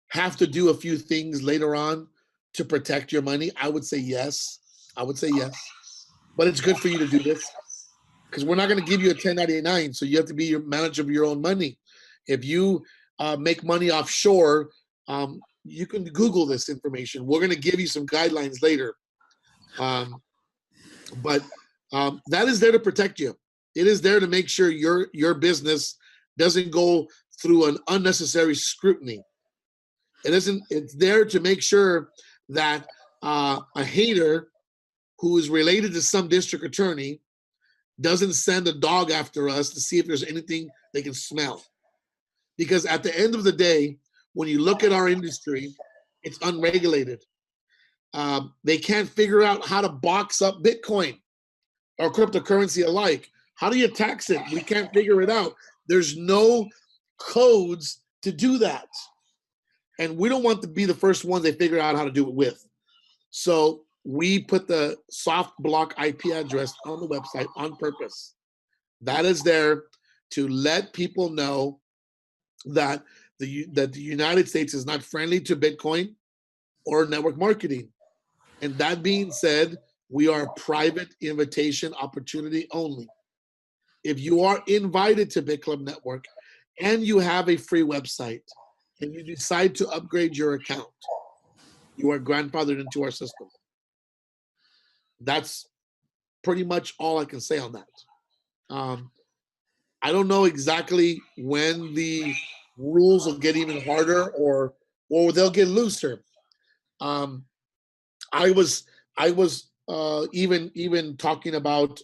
have to do a few things later on to protect your money? I would say yes. I would say yes. But it's good for you to do this because we're not going to give you a 1099. So you have to be your manager of your own money. If you make money offshore, you can Google this information. We're going to give you some guidelines later. But that is there to protect you. It is there to make sure your business doesn't go through an unnecessary scrutiny. It isn't. It's there to make sure that a hater who is related to some district attorney doesn't send a dog after us to see if there's anything they can smell. Because at the end of the day, when you look at our industry, it's unregulated. They can't figure out how to box up Bitcoin or cryptocurrency alike. How do you tax it? We can't figure it out. There's no codes to do that. And we don't want to be the first ones they figure out how to do it with. So we put the soft block IP address on the website on purpose. That is there to let people know that the United States is not friendly to Bitcoin or network marketing. And that being said, we are private invitation opportunity only. If you are invited to Bitclub Network and you have a free website and you decide to upgrade your account, you are grandfathered into our system. That's pretty much all I can say on that. I don't know exactly when the rules will get even harder or they'll get looser. I was even talking about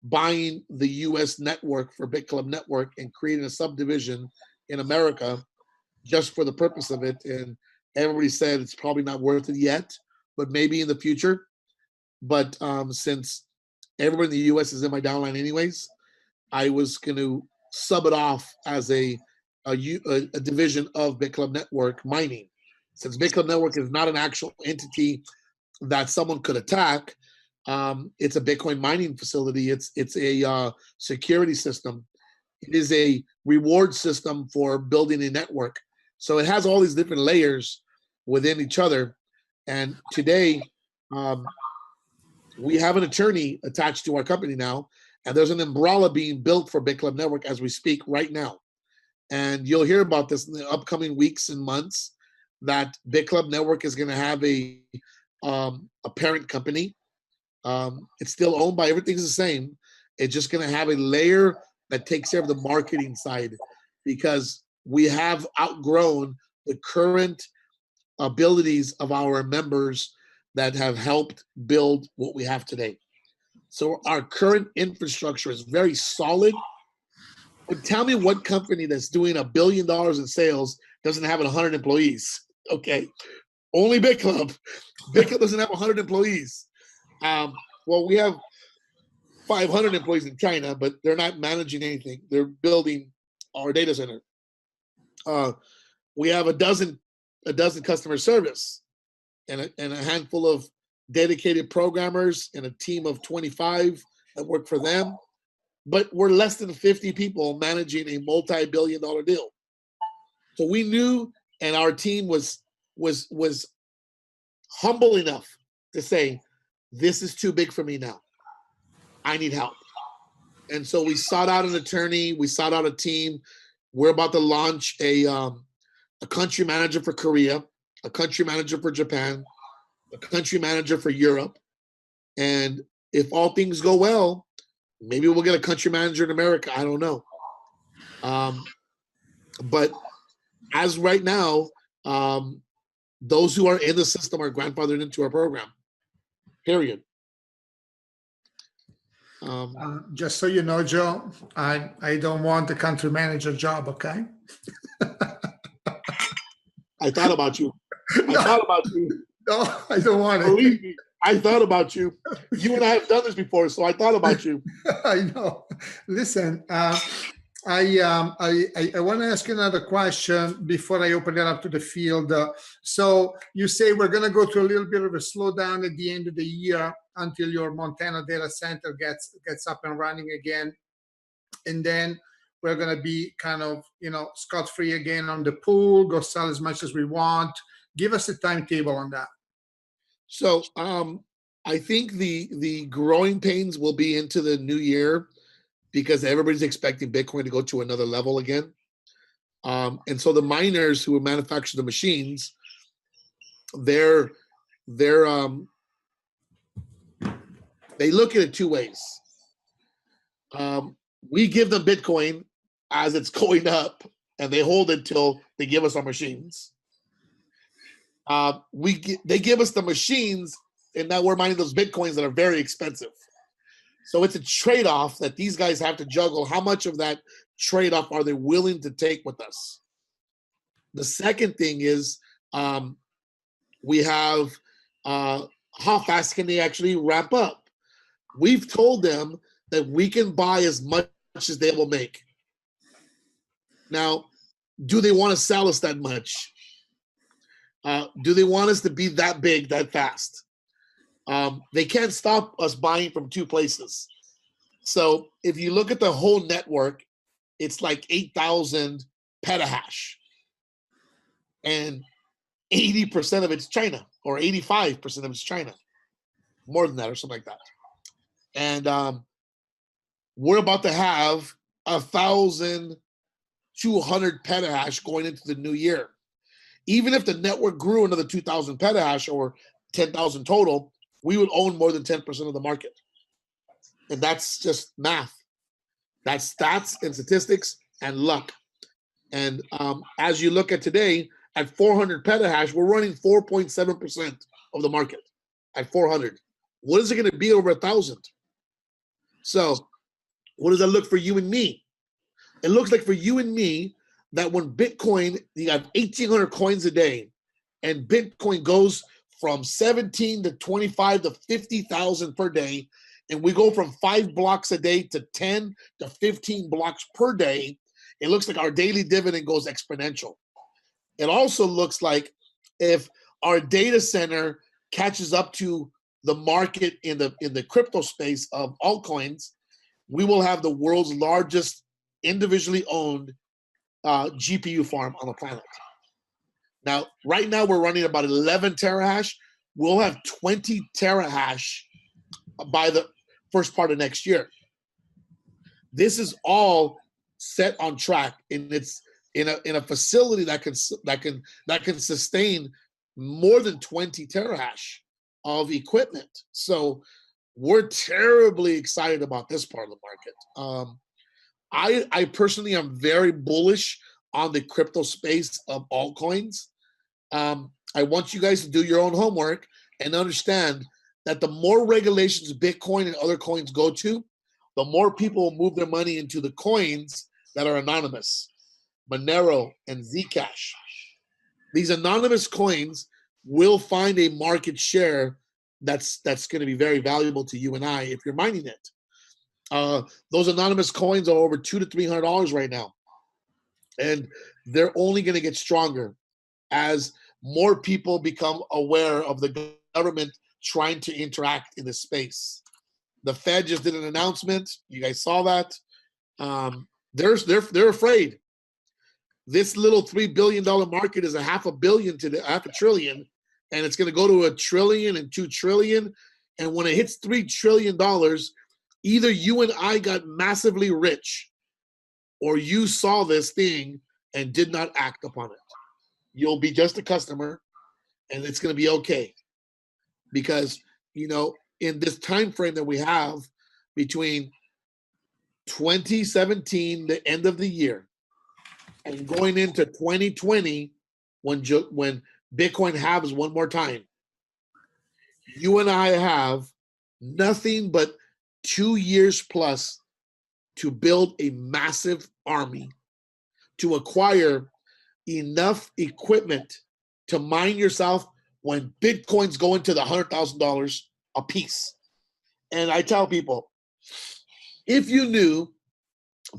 buying the U.S. network for Bitclub Network and creating a subdivision in America just for the purpose of it. And everybody said it's probably not worth it yet, but maybe in the future. But since everybody in the U.S. is in my downline anyways, I was going to sub it off as a division of Bitclub Network mining. Since Bitclub Network is not an actual entity that someone could attack, it's a Bitcoin mining facility. It's a security system. It is a reward system for building a network. So it has all these different layers within each other. And today, we have an attorney attached to our company now, and there's an umbrella being built for Bitclub Network as we speak right now. And you'll hear about this in the upcoming weeks and months, that Bitclub Network is going to have a parent company. It's still owned by, everything's the same. It's just going to have a layer that takes care of the marketing side, because we have outgrown the current abilities of our members that have helped build what we have today. So our current infrastructure is very solid. But tell me what company that's doing $1 billion in sales doesn't have 100 employees? Okay, only Bitclub. Bitclub doesn't have 100 employees. Well, we have 500 employees in China, but they're not managing anything. They're building our data center. We have a dozen customer service and a handful of dedicated programmers and a team of 25 that work for them. But we're less than 50 people managing a multi-billion-dollar deal. So we knew, and our team was humble enough to say, this is too big for me now. I need help. And so we sought out an attorney. We sought out a team. We're about to launch a country manager for Korea, a country manager for Japan, a country manager for Europe. And if all things go well, maybe we'll get a country manager in America. I don't know. But as right now, those who are in the system are grandfathered into our program, period. Just so you know, Joe, I don't want the country manager job, okay? I thought about you. No. I thought about you. No, I don't want it. Believe me, I thought about you. You and I have done this before, so I thought about you. I know. Listen, I want to ask you another question before I open it up to the field. So you say we're going to go through a little bit of a slowdown at the end of the year until your Montana data center gets up and running again, and then we're going to be kind of scot-free again on the pool, go sell as much as we want. Give us a timetable on that. So I think the growing pains will be into the new year because everybody's expecting Bitcoin to go to another level again. And so the miners who manufacture the machines, they look at it two ways. We give them Bitcoin as it's going up, and they hold it till they give us our machines. They give us the machines, and now we're mining those Bitcoins that are very expensive. So it's a trade-off that these guys have to juggle. How much of that trade-off are they willing to take with us? The second thing is we have how fast can they actually ramp up? We've told them that we can buy as much as they will make. Now, do they want to sell us that much? Do they want us to be that big, that fast? They can't stop us buying from two places. So if you look at the whole network, it's like 8,000 petahash. And 80% of it's China, or 85% of it's China. More than that, or something like that. And we're about to have 1,200 petahash going into the new year. Even if the network grew another 2,000 petahash or 10,000 total, we would own more than 10% of the market. And that's just math. That's stats and statistics and luck. And as you look at today, at 400 petahash, we're running 4.7% of the market at 400. What is it going to be over 1,000? So what does that look for you and me? It looks like for you and me that when Bitcoin, you have 1,800 coins a day, and Bitcoin goes from 17 to 25 to 50,000 per day, and we go from 5 blocks a day to 10 to 15 blocks per day, it looks like our daily dividend goes exponential. It also looks like if our data center catches up to the market in the crypto space of altcoins, we will have the world's largest individually owned GPU farm on the planet. Now, right now we're running about 11 terahash. We'll have 20 terahash by the first part of next year. This is all set on track, and it's in a facility that can sustain more than 20 terahash of equipment. So we're terribly excited about this part of the market. I personally am very bullish on the crypto space of altcoins. I want you guys to do your own homework and understand that the more regulations Bitcoin and other coins go to, the more people will move their money into the coins that are anonymous, Monero and Zcash. These anonymous coins will find a market share that's going to be very valuable to you and I if you're mining it. Those anonymous coins are over $200 to $300 right now, and they're only going to get stronger as more people become aware of the government trying to interact in this space. The Fed just did an announcement. You guys saw that. They're afraid. This little $3 billion market is $500 billion to $500 billion, and it's going to go to $1 trillion and $2 trillion. And when it hits $3 trillion, either you and I got massively rich, or you saw this thing and did not act upon it. You'll be just a customer, and it's going to be okay. Because, in this time frame that we have between 2017, the end of the year, and going into 2020, when Bitcoin halves one more time, you and I have nothing but 2 years plus to build a massive army, to acquire enough equipment to mine yourself when Bitcoins go into the $100,000 a piece. And I tell people, if you knew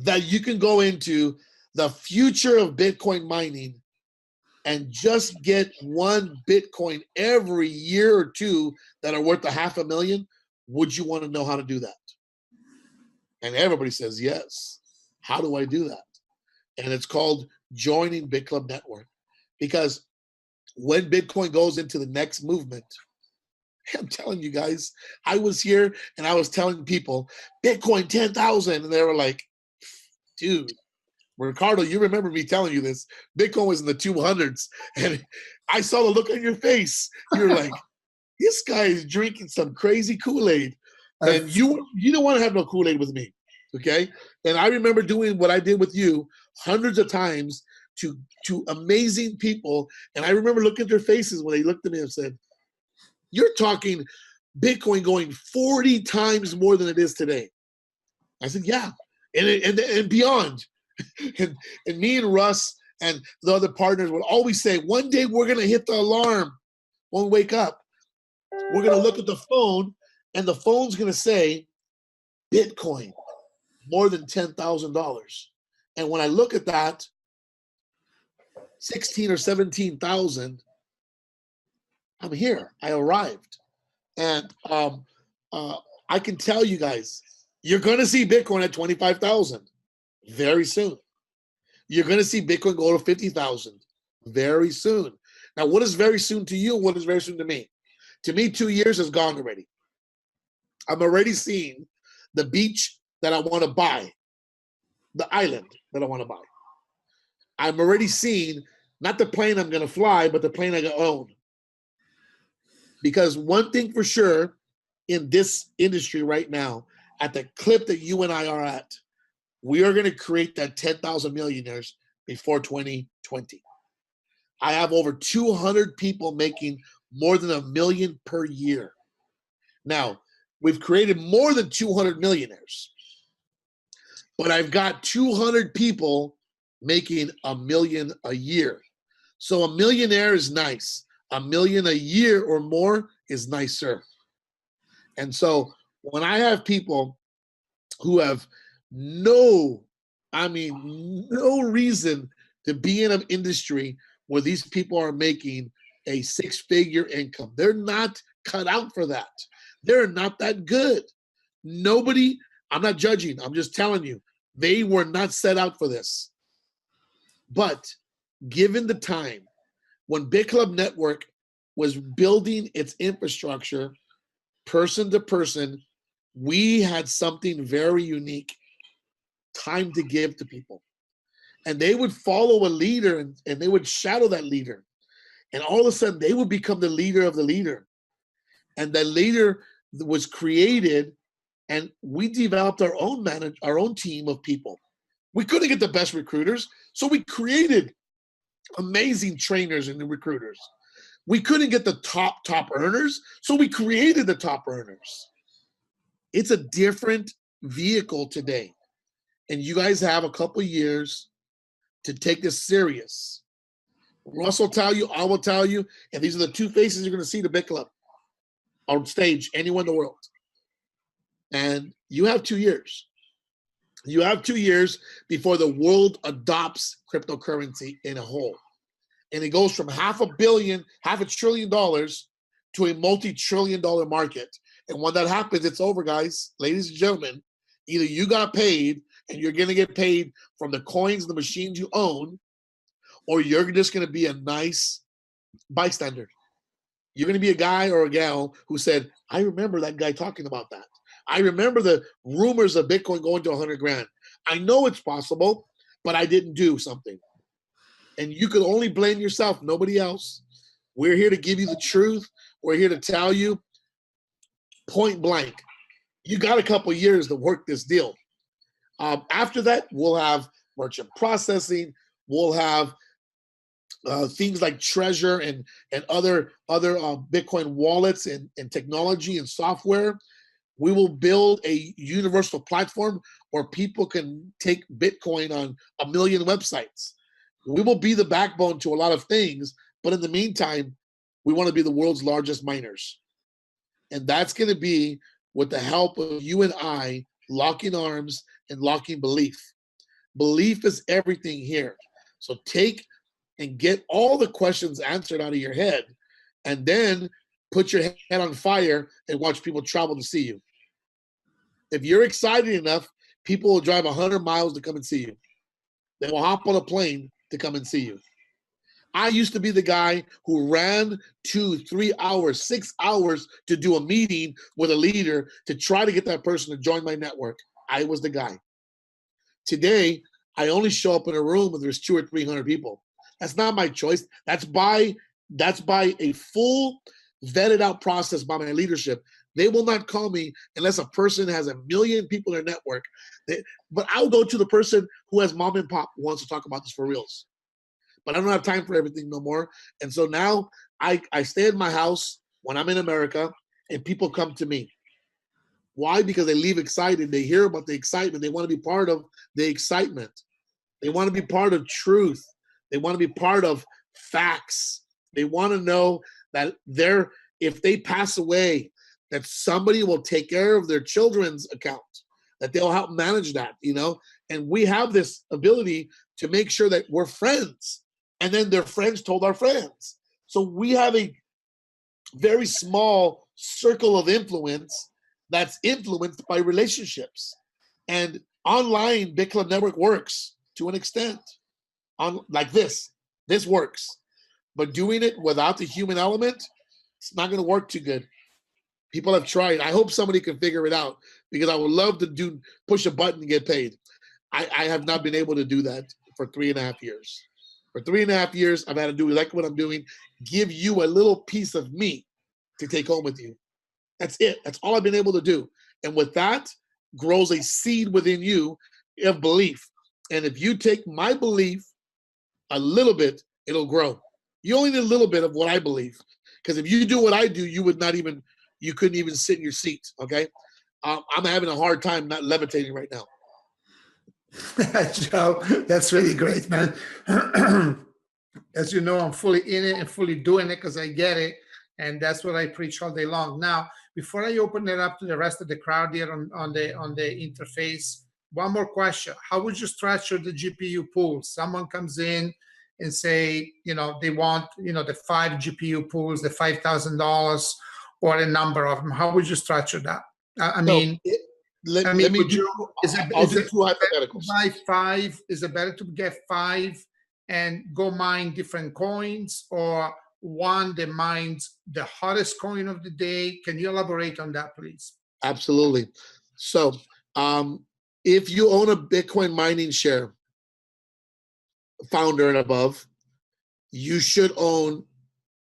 that you can go into the future of Bitcoin mining and just get one Bitcoin every year or two that are worth $500,000, would you want to know how to do that? And everybody says yes. How do I do that? And it's called joining Bitclub Network. Because when Bitcoin goes into the next movement, I'm telling you guys, I was here and I was telling people, Bitcoin 10,000. And they were like, dude, Ricardo, you remember me telling you this. Bitcoin was in the 200s. And I saw the look on your face. You're like, this guy is drinking some crazy Kool-Aid. And you don't want to have no Kool-Aid with me. Okay. And I remember doing what I did with you hundreds of times to amazing people. And I remember looking at their faces when they looked at me and said, you're talking Bitcoin going 40 times more than it is today. I said, yeah. And beyond. And me and Russ and the other partners would always say, one day we're going to hit the alarm when we wake up. We're going to look at the phone and the phone's going to say, Bitcoin, more than $10,000. And when I look at that, 16 or 17,000, I'm here. I arrived. And I can tell you guys, you're going to see Bitcoin at 25,000 very soon. You're going to see Bitcoin go to 50,000 very soon. Now, what is very soon to you? What is very soon to me? To me, 2 years is gone already. I'm already seeing the beach that I want to buy, the island that I want to buy. I'm already seeing not the plane I'm going to fly, but the plane I own. Because one thing for sure in this industry right now, at the clip that you and I are at, we are going to create that 10,000 millionaires before 2020. I have over 200 people making more than $1 million per year. Now, we've created more than 200 millionaires, but I've got 200 people making $1 million a year. So a millionaire is nice. $1 million a year or more is nicer. And so when I have people who have no reason to be in an industry where these people are making a six-figure income, they're not cut out for that. They're not that good. Nobody, I'm not judging, I'm just telling you, they were not set out for this. But given the time, when Bitclub Network was building its infrastructure, person to person, we had something very unique, time to give to people. And they would follow a leader and they would shadow that leader. And all of a sudden, they would become the leader of the leader. And that leader was created, and we developed our own team of people. We couldn't get the best recruiters, so we created amazing trainers and recruiters. We couldn't get the top earners, so we created the top earners. It's a different vehicle today. And you guys have a couple years to take this serious. Russ will tell you, I will tell you, and these are the two faces you're going to see the Bitclub on stage, anywhere in the world. And you have 2 years. You have 2 years before the world adopts cryptocurrency in a whole. And it goes from $500 billion to a multi-trillion-dollar market. And when that happens, it's over, guys. Ladies and gentlemen, either you got paid and you're going to get paid from the coins and the machines you own, or you're just going to be a nice bystander. You're going to be a guy or a gal who said, I remember that guy talking about that. I remember the rumors of Bitcoin going to 100 grand. I know it's possible, but I didn't do something. And you could only blame yourself, nobody else. We're here to give you the truth. We're here to tell you point blank, you got a couple years to work this deal. After that, we'll have merchant processing. We'll have things like Treasure and other Bitcoin wallets and technology and software. We will build a universal platform where people can take Bitcoin on 1 million websites. We will be the backbone to a lot of things, but in the meantime, we want to be the world's largest miners. And that's going to be with the help of you and I locking arms and locking belief. Belief is everything here. So take and get all the questions answered out of your head, and then put your head on fire and watch people travel to see you. If you're excited enough, people will drive 100 miles to come and see you. They will hop on a plane to come and see you. I used to be the guy who ran 2, 3 hours, 6 hours to do a meeting with a leader to try to get that person to join my network. I was the guy. Today, I only show up in a room when there's 200 or 300 people. That's not my choice. That's by a full vetted out process by my leadership. They will not call me unless a person has 1 million people in their network. But I'll go to the person who has mom and pop who wants to talk about this for reals. But I don't have time for everything no more. And so now I stay in my house when I'm in America, and people come to me. Why? Because they leave excited. They hear about the excitement. They want to be part of the excitement. They want to be part of truth. They want to be part of facts. They want to know that if they pass away, that somebody will take care of their children's account, that they'll help manage that, And we have this ability to make sure that we're friends. And then their friends told our friends. So we have a very small circle of influence that's influenced by relationships. And online Bitclub network works to an extent. Like this works. But doing it without the human element, it's not going to work too good. People have tried. I hope somebody can figure it out, because I would love to push a button and get paid. I have not been able to do that for 3.5 years. For 3.5 years, I've had to do exactly what I'm doing, give you a little piece of me to take home with you. That's it. That's all I've been able to do. And with that grows a seed within you of belief. And if you take my belief a little bit, it'll grow. You only need a little bit of what I believe. Because if you do what I do, you couldn't even sit in your seat, okay? I'm having a hard time not levitating right now. Joe, that's really great, man. As you know, I'm fully in it and fully doing it because I get it. And that's what I preach all day long. Now, before I open it up to the rest of the crowd here on the interface, one more question. How would you structure the GPU pools? Someone comes in and say, they want, the 5 GPU pools, the $5,000 or a number of them. How would you structure that? I'll do 2 hypotheticals. Buy 5? Is it better to get 5 and go mine different coins, or one that mines the hottest coin of the day? Can you elaborate on that, please? Absolutely. So if you own a Bitcoin mining share, founder and above, you should own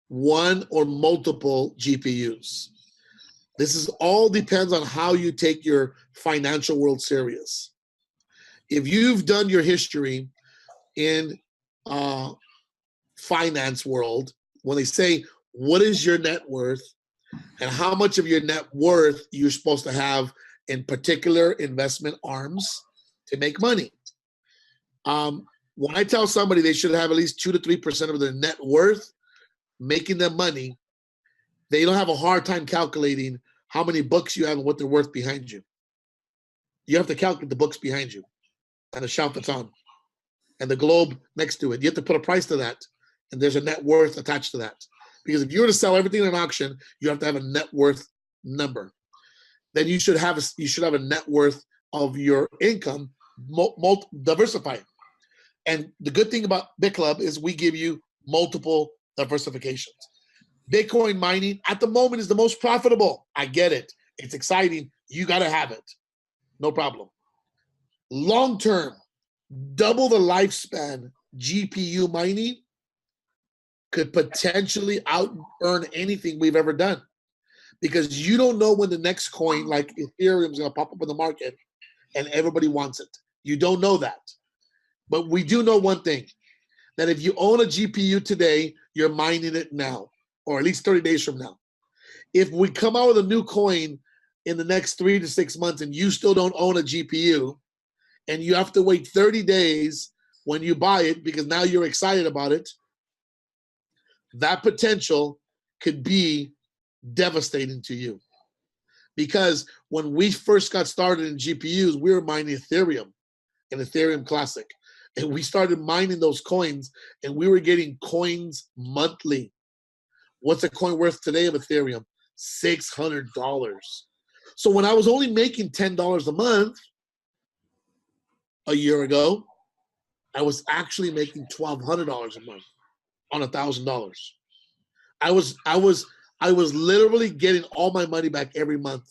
one or multiple GPUs. This all depends on how you take your financial world serious. If you've done your history in finance world, when they say, what is your net worth and how much of your net worth you're supposed to have in particular investment arms to make money. When I tell somebody they should have at least 2 to 3% of their net worth making them money, they don't have a hard time calculating how many books you have and what they're worth behind you. You have to calculate the books behind you and the shelf that's on and the globe next to it. You have to put a price to that, and there's a net worth attached to that. Because if you were to sell everything in an auction, you have to have a net worth number. Then you should have a net worth of your income diversified. And the good thing about Bitclub is we give you multiple diversifications. Bitcoin mining at the moment is the most profitable. I get it. It's exciting. You got to have it. No problem. Long term, double the lifespan GPU mining could potentially out-earn anything we've ever done, because you don't know when the next coin like Ethereum is going to pop up in the market and everybody wants it. You don't know that. But we do know one thing, that if you own a GPU today, you're mining it now, or at least 30 days from now. If we come out with a new coin in the next 3 to 6 months and you still don't own a GPU and you have to wait 30 days when you buy it because now you're excited about it, that potential could be devastating to you. Because when we first got started in GPUs, we were mining Ethereum and Ethereum Classic. And we started mining those coins and we were getting coins monthly. What's a coin worth today of Ethereum? $600. So when I was only making $10 a month a year ago, I was actually making $1,200 a month on $1,000. I was literally getting all my money back every month,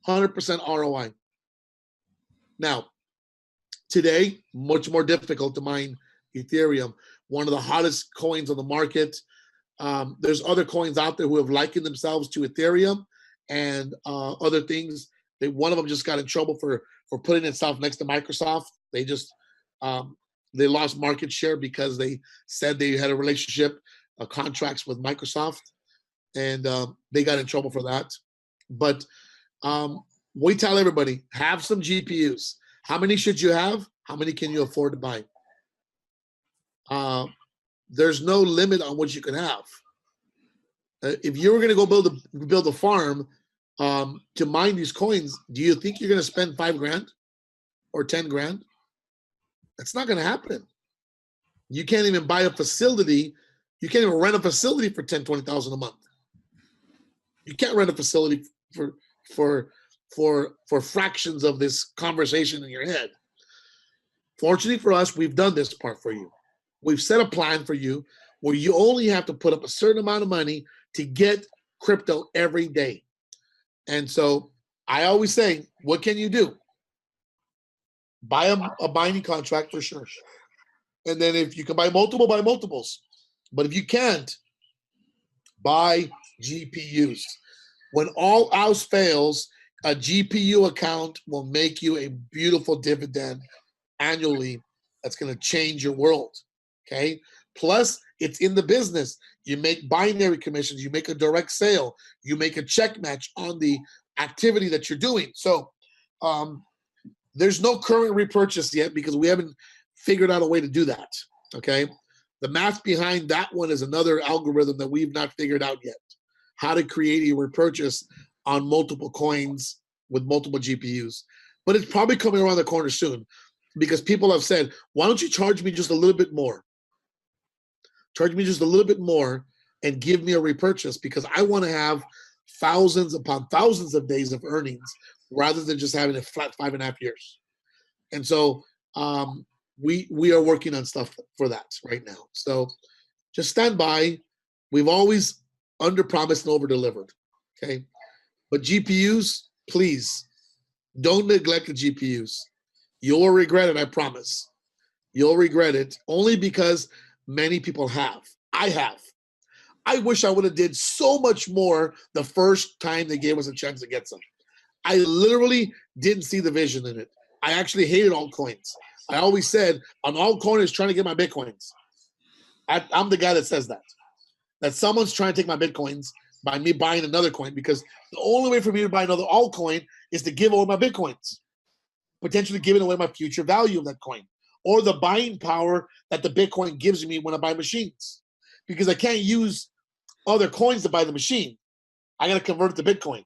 100% ROI. Now, today, much more difficult to mine Ethereum, one of the hottest coins on the market. There's other coins out there who have likened themselves to Ethereum and other things. One of them just got in trouble for putting itself next to Microsoft. They just they lost market share because they said they had a relationship, contracts with Microsoft, and they got in trouble for that. But we tell everybody, have some GPUs. How many should you have? How many can you afford to buy? There's no limit on what you can have. If you were going to go build a farm to mine these coins, do you think you're going to spend $5,000 or $10,000? That's not going to happen. You can't even buy a facility. You can't even rent a facility for $10,000, $20,000 a month. You can't rent a facility for fractions of this conversation in your head. Fortunately for us, we've done this part for you. We've set a plan for you where you only have to put up a certain amount of money to get crypto every day. And so I always say, what can you do? Buy a binding contract for sure. And then if you can buy multiple, buy multiples. But if you can't, buy GPUs. When all else fails, a GPU account will make you a beautiful dividend annually that's going to change your world. Okay. Plus, it's in the business. You make binary commissions, you make a direct sale, you make a check match on the activity that you're doing. So there's no current repurchase yet because we haven't figured out a way to do that. Okay. The math behind that one is another algorithm that we've not figured out yet. How to create a repurchase on multiple coins with multiple GPUs. But it's probably coming around the corner soon because people have said, why don't you charge me just a little bit more? Charge me just a little bit more and give me a repurchase because I want to have thousands upon thousands of days of earnings rather than just having a flat 5.5 years. And so we are working on stuff for that right now. So just stand by. We've always under-promised and over-delivered, okay? But GPUs, please, don't neglect the GPUs. You'll regret it, I promise. You'll regret it only because many people have. I have. I wish I would have did so much more the first time they gave us a chance to get some. I literally didn't see the vision in it. I actually hated altcoins. I always said, an altcoin is trying to get my Bitcoins. I'm the guy that says that someone's trying to take my Bitcoins by me buying another coin because the only way for me to buy another altcoin is to give away my Bitcoins, potentially giving away my future value of that coin or the buying power that the Bitcoin gives me when I buy machines because I can't use other coins to buy the machine. I got to convert it to Bitcoin.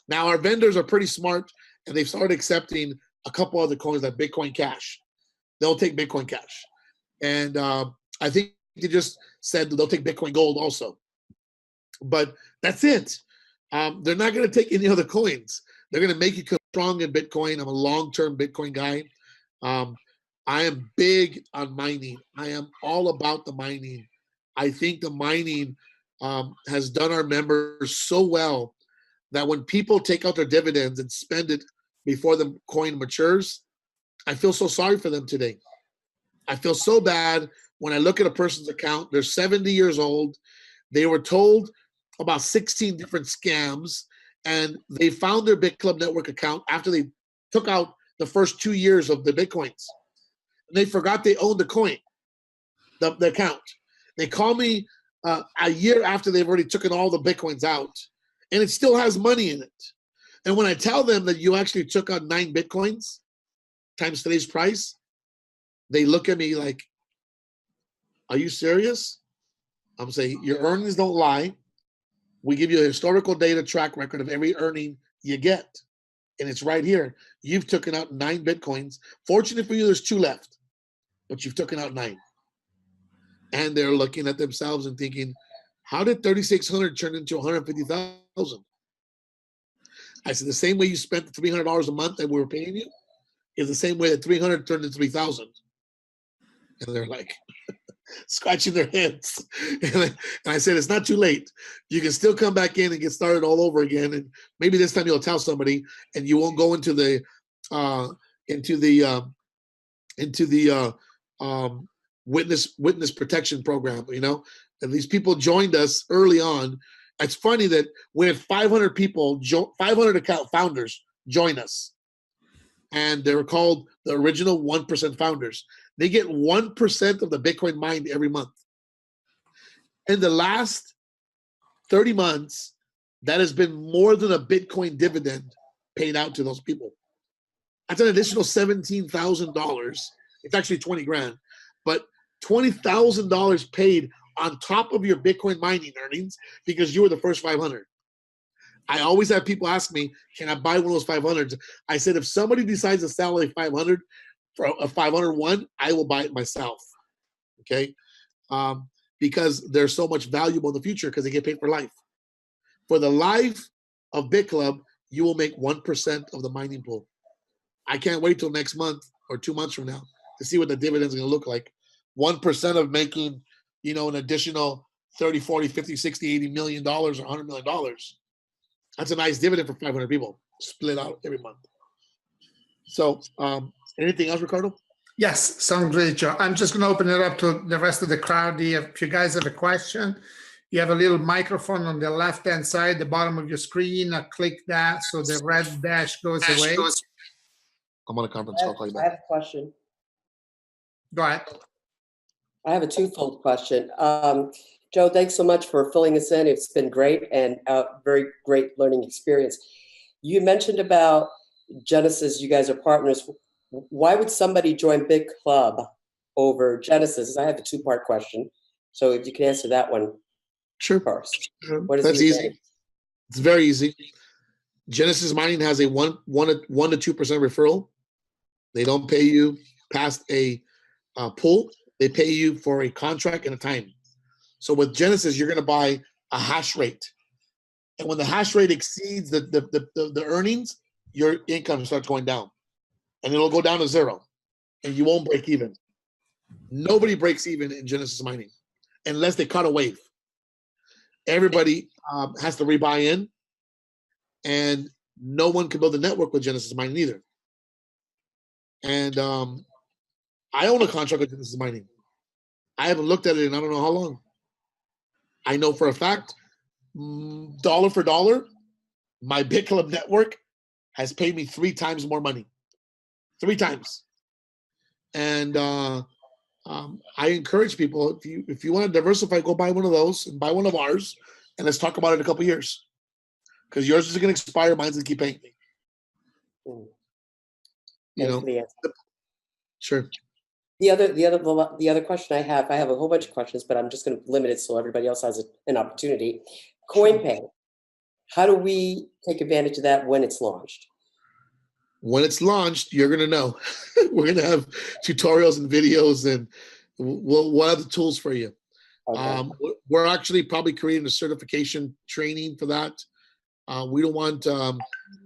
Now, our vendors are pretty smart and they've started accepting a couple other coins like Bitcoin Cash. They'll take Bitcoin Cash. And I think they just said they'll take Bitcoin Gold also. But that's it. They're not going to take any other coins. They're going to make you strong in Bitcoin. I'm a long-term Bitcoin guy. I am big on mining. I am all about the mining. I think the mining has done our members so well that when people take out their dividends and spend it before the coin matures, I feel so sorry for them today. I feel so bad when I look at a person's account. They're 70 years old. They were told about 16 different scams, and they found their Bitclub network account after they took out the first 2 years of the Bitcoins. And they forgot they owned the coin, the account. They call me a year after they've already taken all the Bitcoins out, and it still has money in it. And when I tell them that you actually took out 9 Bitcoins times today's price, they look at me like, are you serious? I'm saying, your earnings don't lie. We give you a historical data track record of every earning you get. And it's right here. You've taken out 9 Bitcoins. Fortunate for you, there's 2 left, but you've taken out 9. And they're looking at themselves and thinking, how did 3,600 turn into 150,000? I said, the same way you spent the $300 a month that we were paying you is the same way that 300 turned into 3,000. And they're like scratching their heads. And I said, it's not too late. You can still come back in and get started all over again. And maybe this time you'll tell somebody, and you won't go into the witness protection program. You know, and these people joined us early on. It's funny that we had 500 people, 500 account founders join us, and they were called the original 1% founders. They get 1% of the Bitcoin mined every month. In the last 30 months, that has been more than a Bitcoin dividend paid out to those people. That's an additional $17,000. It's actually 20 grand, but $20,000 paid on top of your Bitcoin mining earnings because you were the first 500. I always have people ask me, can I buy one of those 500s? I said, if somebody decides to sell a 500 for a 501, I will buy it myself. Okay. Because they're so much valuable in the future because they get paid for life. For the life of Bitclub, you will make 1% of the mining pool. I can't wait till next month or 2 months from now to see what the dividends are going to look like. 1% of making, you know, an additional 30, 40, 50, 60, 80 million dollars or $100 million. That's a nice dividend for 500 people split out every month. So anything else, Ricardo? Yes, sounds great, Joe. I'm just going to open it up to the rest of the crowd. If you guys have a question, you have a little microphone on the left-hand side, the bottom of your screen. Click that so the red dash goes away. I'm on a conference call. I have a question. Go ahead. I have a twofold question. Joe, thanks so much for filling us in. It's been great and a very great learning experience. You mentioned about Genesis, you guys are partners. Why would somebody join Bitclub over Genesis? I have a 2-part question. So if you can answer that one first. Sure. That's easy. It's very easy. Genesis Mining has a 1 to 2% referral. They don't pay you past a pool. They pay you for a contract and a time. So with Genesis, you're going to buy a hash rate. And when the hash rate exceeds the earnings, your income starts going down. And it'll go down to 0. And you won't break even. Nobody breaks even in Genesis Mining unless they cut a wave. Everybody has to rebuy in. And no one can build a network with Genesis Mining either. And I own a contract with Genesis Mining. I haven't looked at it in I don't know how long. I know for a fact, dollar for dollar, my Bitclub network has paid me 3 times more money. 3 times. And I encourage people, if you want to diversify, go buy one of those and buy one of ours, and let's talk about it in a couple of years. Because yours is going to expire, mine's going to keep paying me. You know. Sure. The other question I have a whole bunch of questions, but I'm just going to limit it so everybody else has an opportunity. CoinPay, how do we take advantage of that when it's launched? When it's launched, you're going to know. We're going to have tutorials and videos, and we'll have the tools for you. Okay. We're actually probably creating a certification training for that. We don't want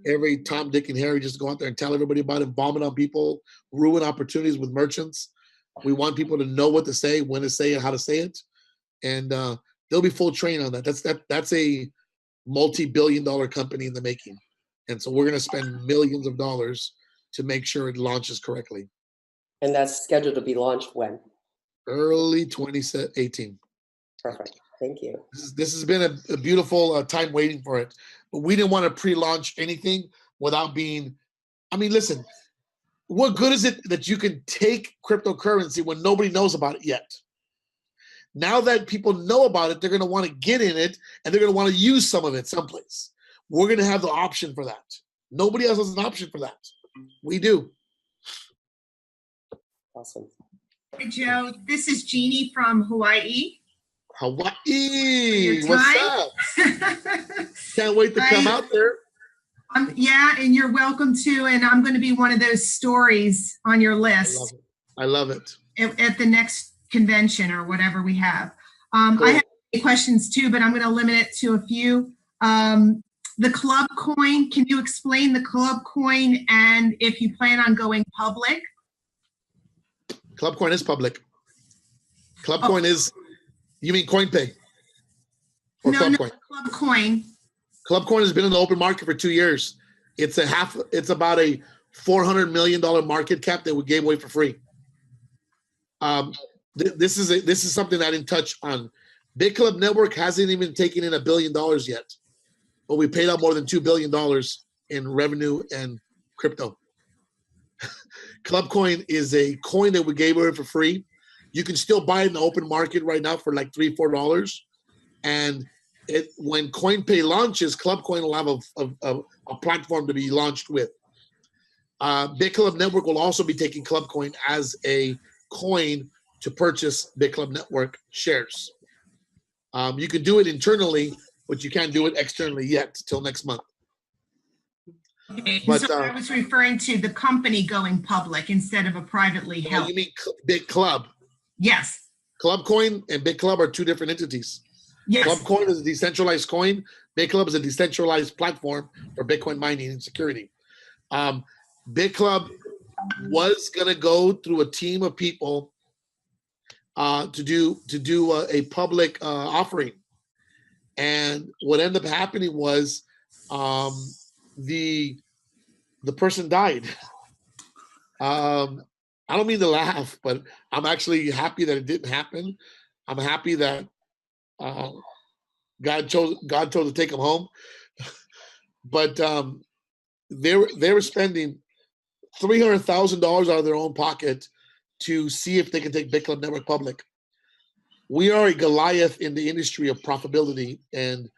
every Tom, Dick, and Harry just go out there and tell everybody about it, vomit on people, ruin opportunities with merchants. We want people to know what to say, when to say it, how to say it. And there'll be full training on that. That's a multi-billion-dollar company in the making. And so we're going to spend millions of dollars to make sure it launches correctly. And that's scheduled to be launched when? Early 2018. Perfect. Thank you. This has been a beautiful time waiting for it. But we didn't want to pre-launch anything without being, I mean, listen, what good is it that you can take cryptocurrency when nobody knows about it yet? Now that people know about it, they're going to want to get in it, and they're going to want to use some of it someplace. We're going to have the option for that. Nobody else has an option for that. We do. Awesome. Hey, Joe, this is Jeannie from Hawaii. Hawaii, what's up? Can't wait to come out there. Yeah, and you're welcome to, and I'm going to be one of those stories on your list. I love it. At the next convention or whatever we have. Cool. I have questions too, but I'm going to limit it to a few. The club coin, can you explain the club coin and if you plan on going public? Club coin is public. Club coin is, you mean CoinPay? Or no, Club no, coin? Club coin. Club coin has been in the open market for 2 years. It's about a $400 million market cap that we gave away for free. This is something I didn't touch on. Bitclub Network hasn't even taken in $1 billion yet, but we paid out more than $2 billion in revenue and crypto. Club coin is a coin that we gave away for free. You can still buy it in the open market right now for like $3, $4. And when CoinPay launches, Club coin will have a platform to be launched with. Bitclub Network will also be taking Club coin as a coin to purchase Bitclub Network shares. You can do it internally, but you can't do it externally yet till next month. Okay, But, so I was referring to the company going public instead of a privately held. You mean Bitclub? Yes. Club coin and Bitclub are two different entities. Yes. Club coin is a decentralized coin. Bitclub is a decentralized platform for Bitcoin mining and security. Bitclub was going to go through a team of people to do a public offering, and what ended up happening was the person died. I don't mean to laugh, but I'm actually happy that it didn't happen. I'm happy that God chose to take him home. But they were spending $300,000 out of their own pocket to see if they can take Bitclub Network public. We are a Goliath in the industry of profitability, and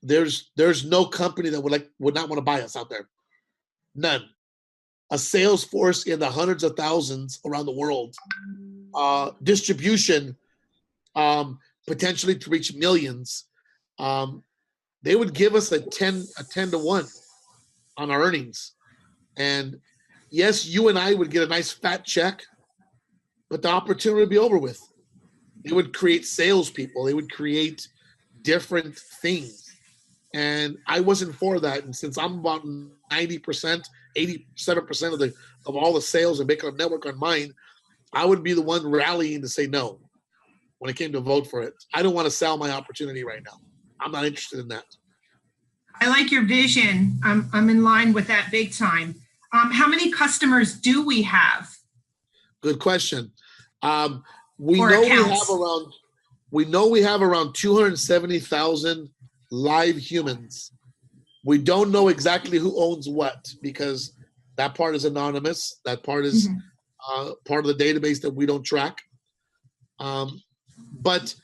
there's no company that would not want to buy us out there. None. A sales force in the hundreds of thousands around the world, distribution potentially to reach millions. They would give us a 10 to 1 on our earnings. And yes, you and I would get a nice fat check, but the opportunity would be over with. They would create salespeople. They would create different things. And I wasn't for that. And since I'm about 90%, 87% of all the sales in Bitcoin Network on mine, I would be the one rallying to say no when it came to vote for it. I don't want to sell my opportunity right now. I'm not interested in that. I like your vision. I'm in line with that big time. How many customers do we have? Good question. We know we have around 270,000 live humans. We don't know exactly who owns what because that part is anonymous. That part is part of the database that we don't track. But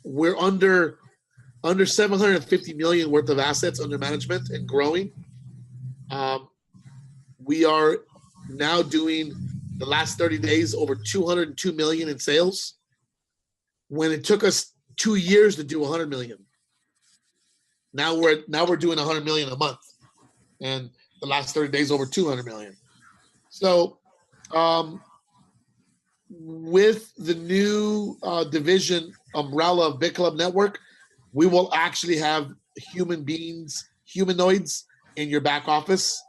we're under 750 million worth of assets under management and growing. We are now doing the last 30 days over 202 million in sales when it took us 2 years to do 100 million. Now we're doing 100 million a month, and the last 30 days over 200 million. So with the new division umbrella of Bitclub Network, we will actually have humanoids in your back office.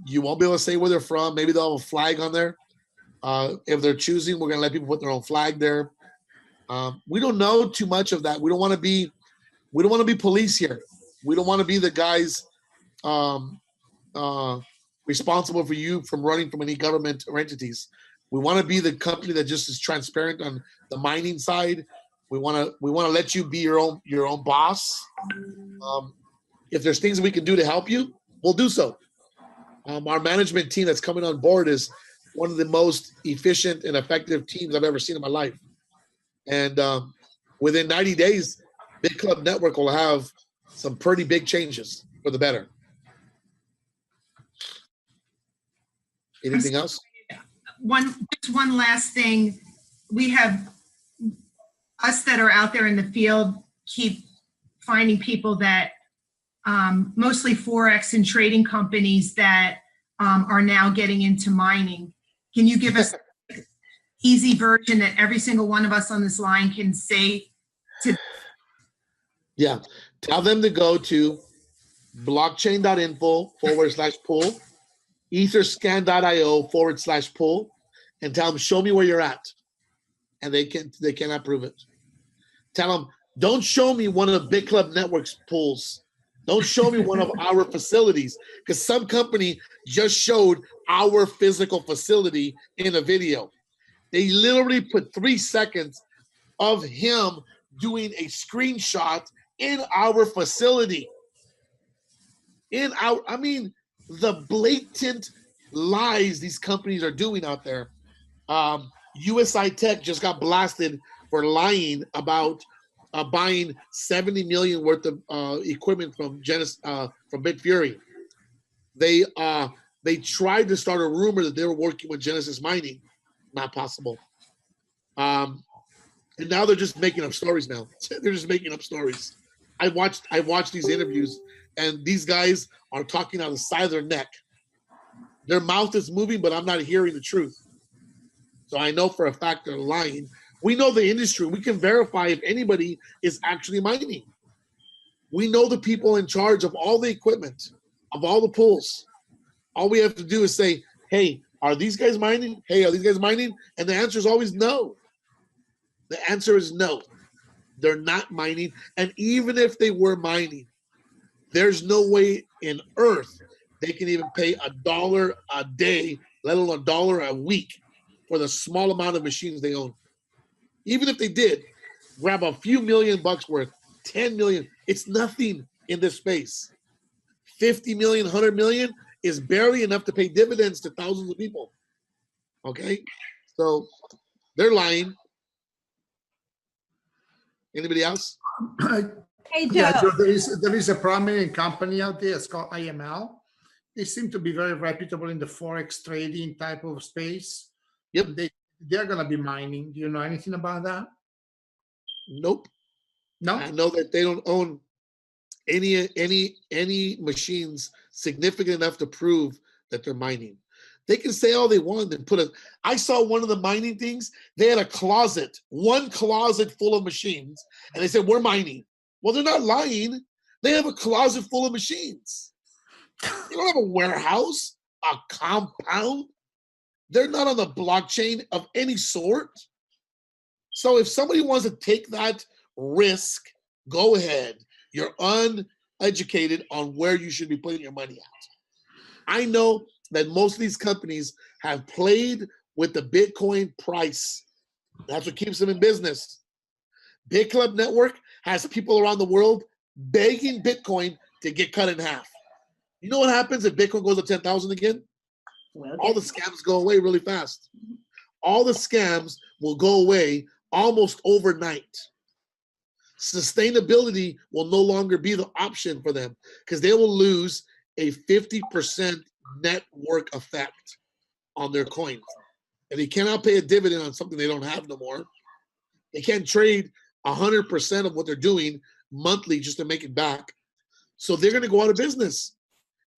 You won't be able to say where they're from. Maybe they'll have a flag on there. If they're choosing, we're going to let people put their own flag there. We don't know too much of that. We don't want to be police here. We don't want to be the guys responsible for you from running from any government or entities. We want to be the company that just is transparent on the mining side. We want to let you be your own boss. If there's things we can do to help you, we'll do so. Our management team that's coming on board is one of the most efficient and effective teams I've ever seen in my life. And within 90 days, Bitclub Network will have some pretty big changes. for the better. Anything else? Just one last thing. We have us that are out there in the field keep finding people that mostly Forex and trading companies that are now getting into mining. Can you give us an easy version that every single one of us on this line can say to? Yeah. Tell them to go to blockchain.info/pool, etherscan.io/pool, and tell them, show me where you're at. And they cannot prove it. Tell them, don't show me one of Bitclub Network's pools. Don't show me one of our facilities, because some company just showed our physical facility in a video. They literally put 3 seconds of him doing a screenshot in our facility. The blatant lies these companies are doing out there. USI Tech just got blasted for lying about buying 70 million worth of equipment from Bitfury. They tried to start a rumor that they were working with Genesis Mining. Not possible. And now they're just making up stories now. They're just making up stories. I watched these interviews, and these guys are talking out of the side of their neck. Their mouth is moving, but I'm not hearing the truth. So I know for a fact they're lying. We know the industry. We can verify if anybody is actually mining. We know the people in charge of all the equipment, of all the pools. All we have to do is say, hey, are these guys mining? Hey, are these guys mining? And the answer is always no. The answer is no. They're not mining. And even if they were mining, there's no way in earth they can even pay $1 a day, let alone $1 a week, for the small amount of machines they own. Even if they did grab a few $1 million worth, 10 million, it's nothing in this space. 50 million, 100 million is barely enough to pay dividends to thousands of people. Okay? So they're lying. Anybody else? Hey, Joe. Yeah, Joe, there is a prominent company out there. It's called IML. They seem to be very reputable in the Forex trading type of space. Yep. They're going to be mining. Do you know anything about that? Nope. No. I know that they don't own any machines significant enough to prove that they're mining. They can say all they want and I saw one of the mining things. They had one closet full of machines, and they said, we're mining. Well, they're not lying. They have a closet full of machines. They don't have a warehouse, a compound. They're not on the blockchain of any sort. So if somebody wants to take that risk, go ahead. You're uneducated on where you should be putting your money at. I know that most of these companies have played with the Bitcoin price. That's what keeps them in business. Bitclub Network has people around the world begging Bitcoin to get cut in half. You know what happens if Bitcoin goes to 10,000 again? All the scams go away really fast. All the scams will go away almost overnight. Sustainability will no longer be the option for them because they will lose a 50% network effect on their coins. And they cannot pay a dividend on something they don't have no more. They can't trade 100% of what they're doing monthly just to make it back. So they're going to go out of business.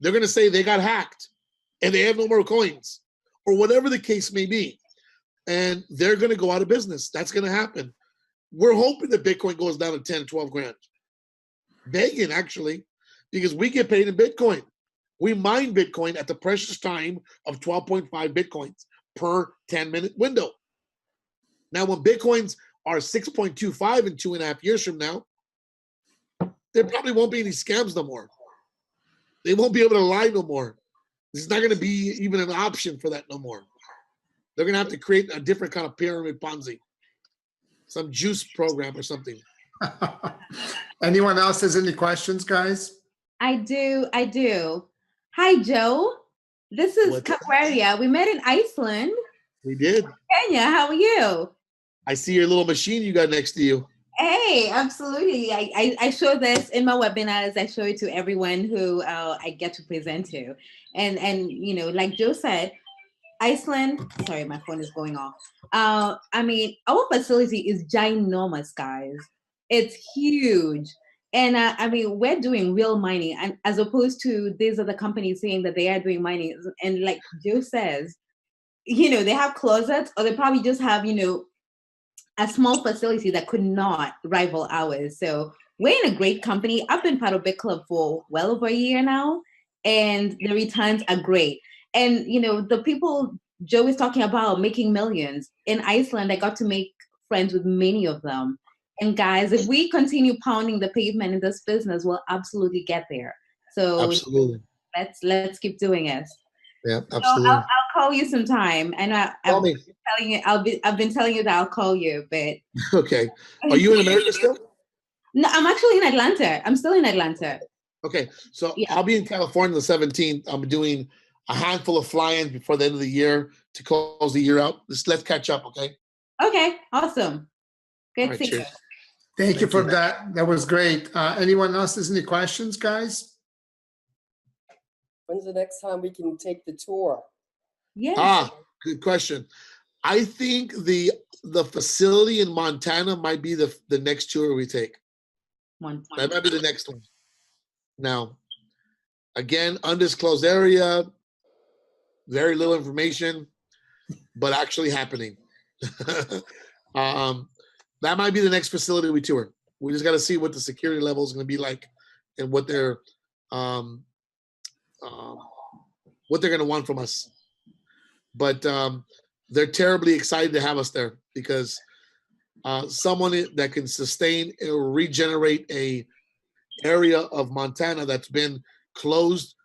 They're going to say they got hacked and they have no more coins or whatever the case may be. And they're going to go out of business. That's going to happen. We're hoping that Bitcoin goes down to 10, 12 grand. Begging, actually, because we get paid in Bitcoin. We mine Bitcoin at the precious time of 12.5 Bitcoins per 10-minute window. Now, when Bitcoins are 6.25 in 2.5 years from now, there probably won't be any scams no more. They won't be able to lie no more. This is not going to be even an option for that no more. They're going to have to create a different kind of pyramid Ponzi. Some juice program or something. Anyone else has any questions, guys? I do. Hi, Joe. This is Caquaria. We met in Iceland. We did. Kenya, how are you? I see your little machine you got next to you. Hey, absolutely. I show this in my webinars. I show it to everyone who I get to present to. And you know, like Joe said, Iceland, sorry, my phone is going off. I mean, our facility is ginormous, guys. It's huge. And I mean, we're doing real mining, and as opposed to these other companies saying that they are doing mining. And like Joe says, you know, they have closets, or they probably just have, you know, a small facility that could not rival ours. So we're in a great company. I've been part of Bitclub for well over a year now, and the returns are great. And you know, the people Joe is talking about making millions in Iceland, I got to make friends with many of them. And guys, if we continue pounding the pavement in this business, we'll absolutely get there. So Absolutely. let's keep doing it. Yeah, So absolutely. I'll call you sometime. And Call me. telling you, I've been telling you that I'll call you, but Okay. Are you in America still? no, I'm actually in Atlanta. I'm still in Atlanta. Okay. So Yeah. I'll be in California the 17th. I'm doing a handful of fly-ins before the end of the year to close the year out. Let's catch up, okay? Okay, awesome. All Good right, to see you. cheers. Thank you for that. That was great. Anyone else has any questions, guys? When's the next time we can take the tour? Yes. Good question. I think the facility in Montana might be the next tour we take. That might be the next one. Now, again, undisclosed area, very little information, but actually happening. That might be the next facility we tour. We just got to see what the security level is going to be like, and what they're going to want from us. But they're terribly excited to have us there, because someone that can sustain or regenerate a area of Montana that's been closed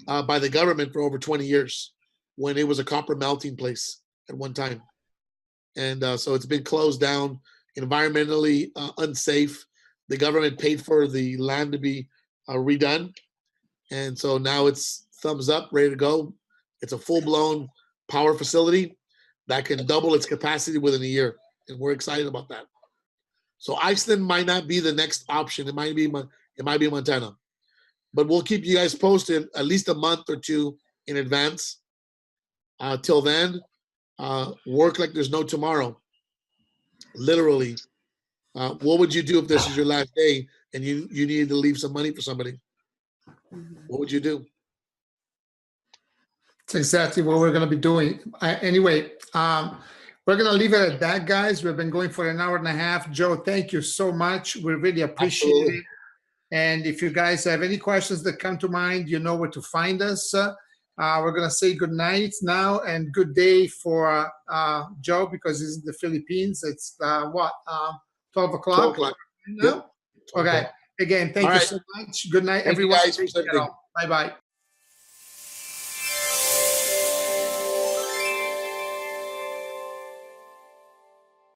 by the government for over 20 years, when it was a copper melting place at one time. And so it's been closed down, environmentally unsafe. The government paid for the land to be redone. And so now it's thumbs up, ready to go. It's a full-blown power facility that can double its capacity within a year. And we're excited about that. So Iceland might not be the next option. It might be Montana. But we'll keep you guys posted at least a month or two in advance. Till then, work like there's no tomorrow. Literally. What would you do if this is your last day and you needed to leave some money for somebody? What would you do? It's exactly what we're going to be doing. Anyway, we're going to leave it at that, guys. We've been going for an hour and a half. Joe, thank you so much. We really appreciate it. And if you guys have any questions that come to mind, you know where to find us. We're going to say good night now and good day for Joe, because he's in the Philippines. It's 12 o'clock? 12 o'clock. No? Yep. Okay. Again, thank you so much. Good night, everyone. Thank you guys. Bye-bye.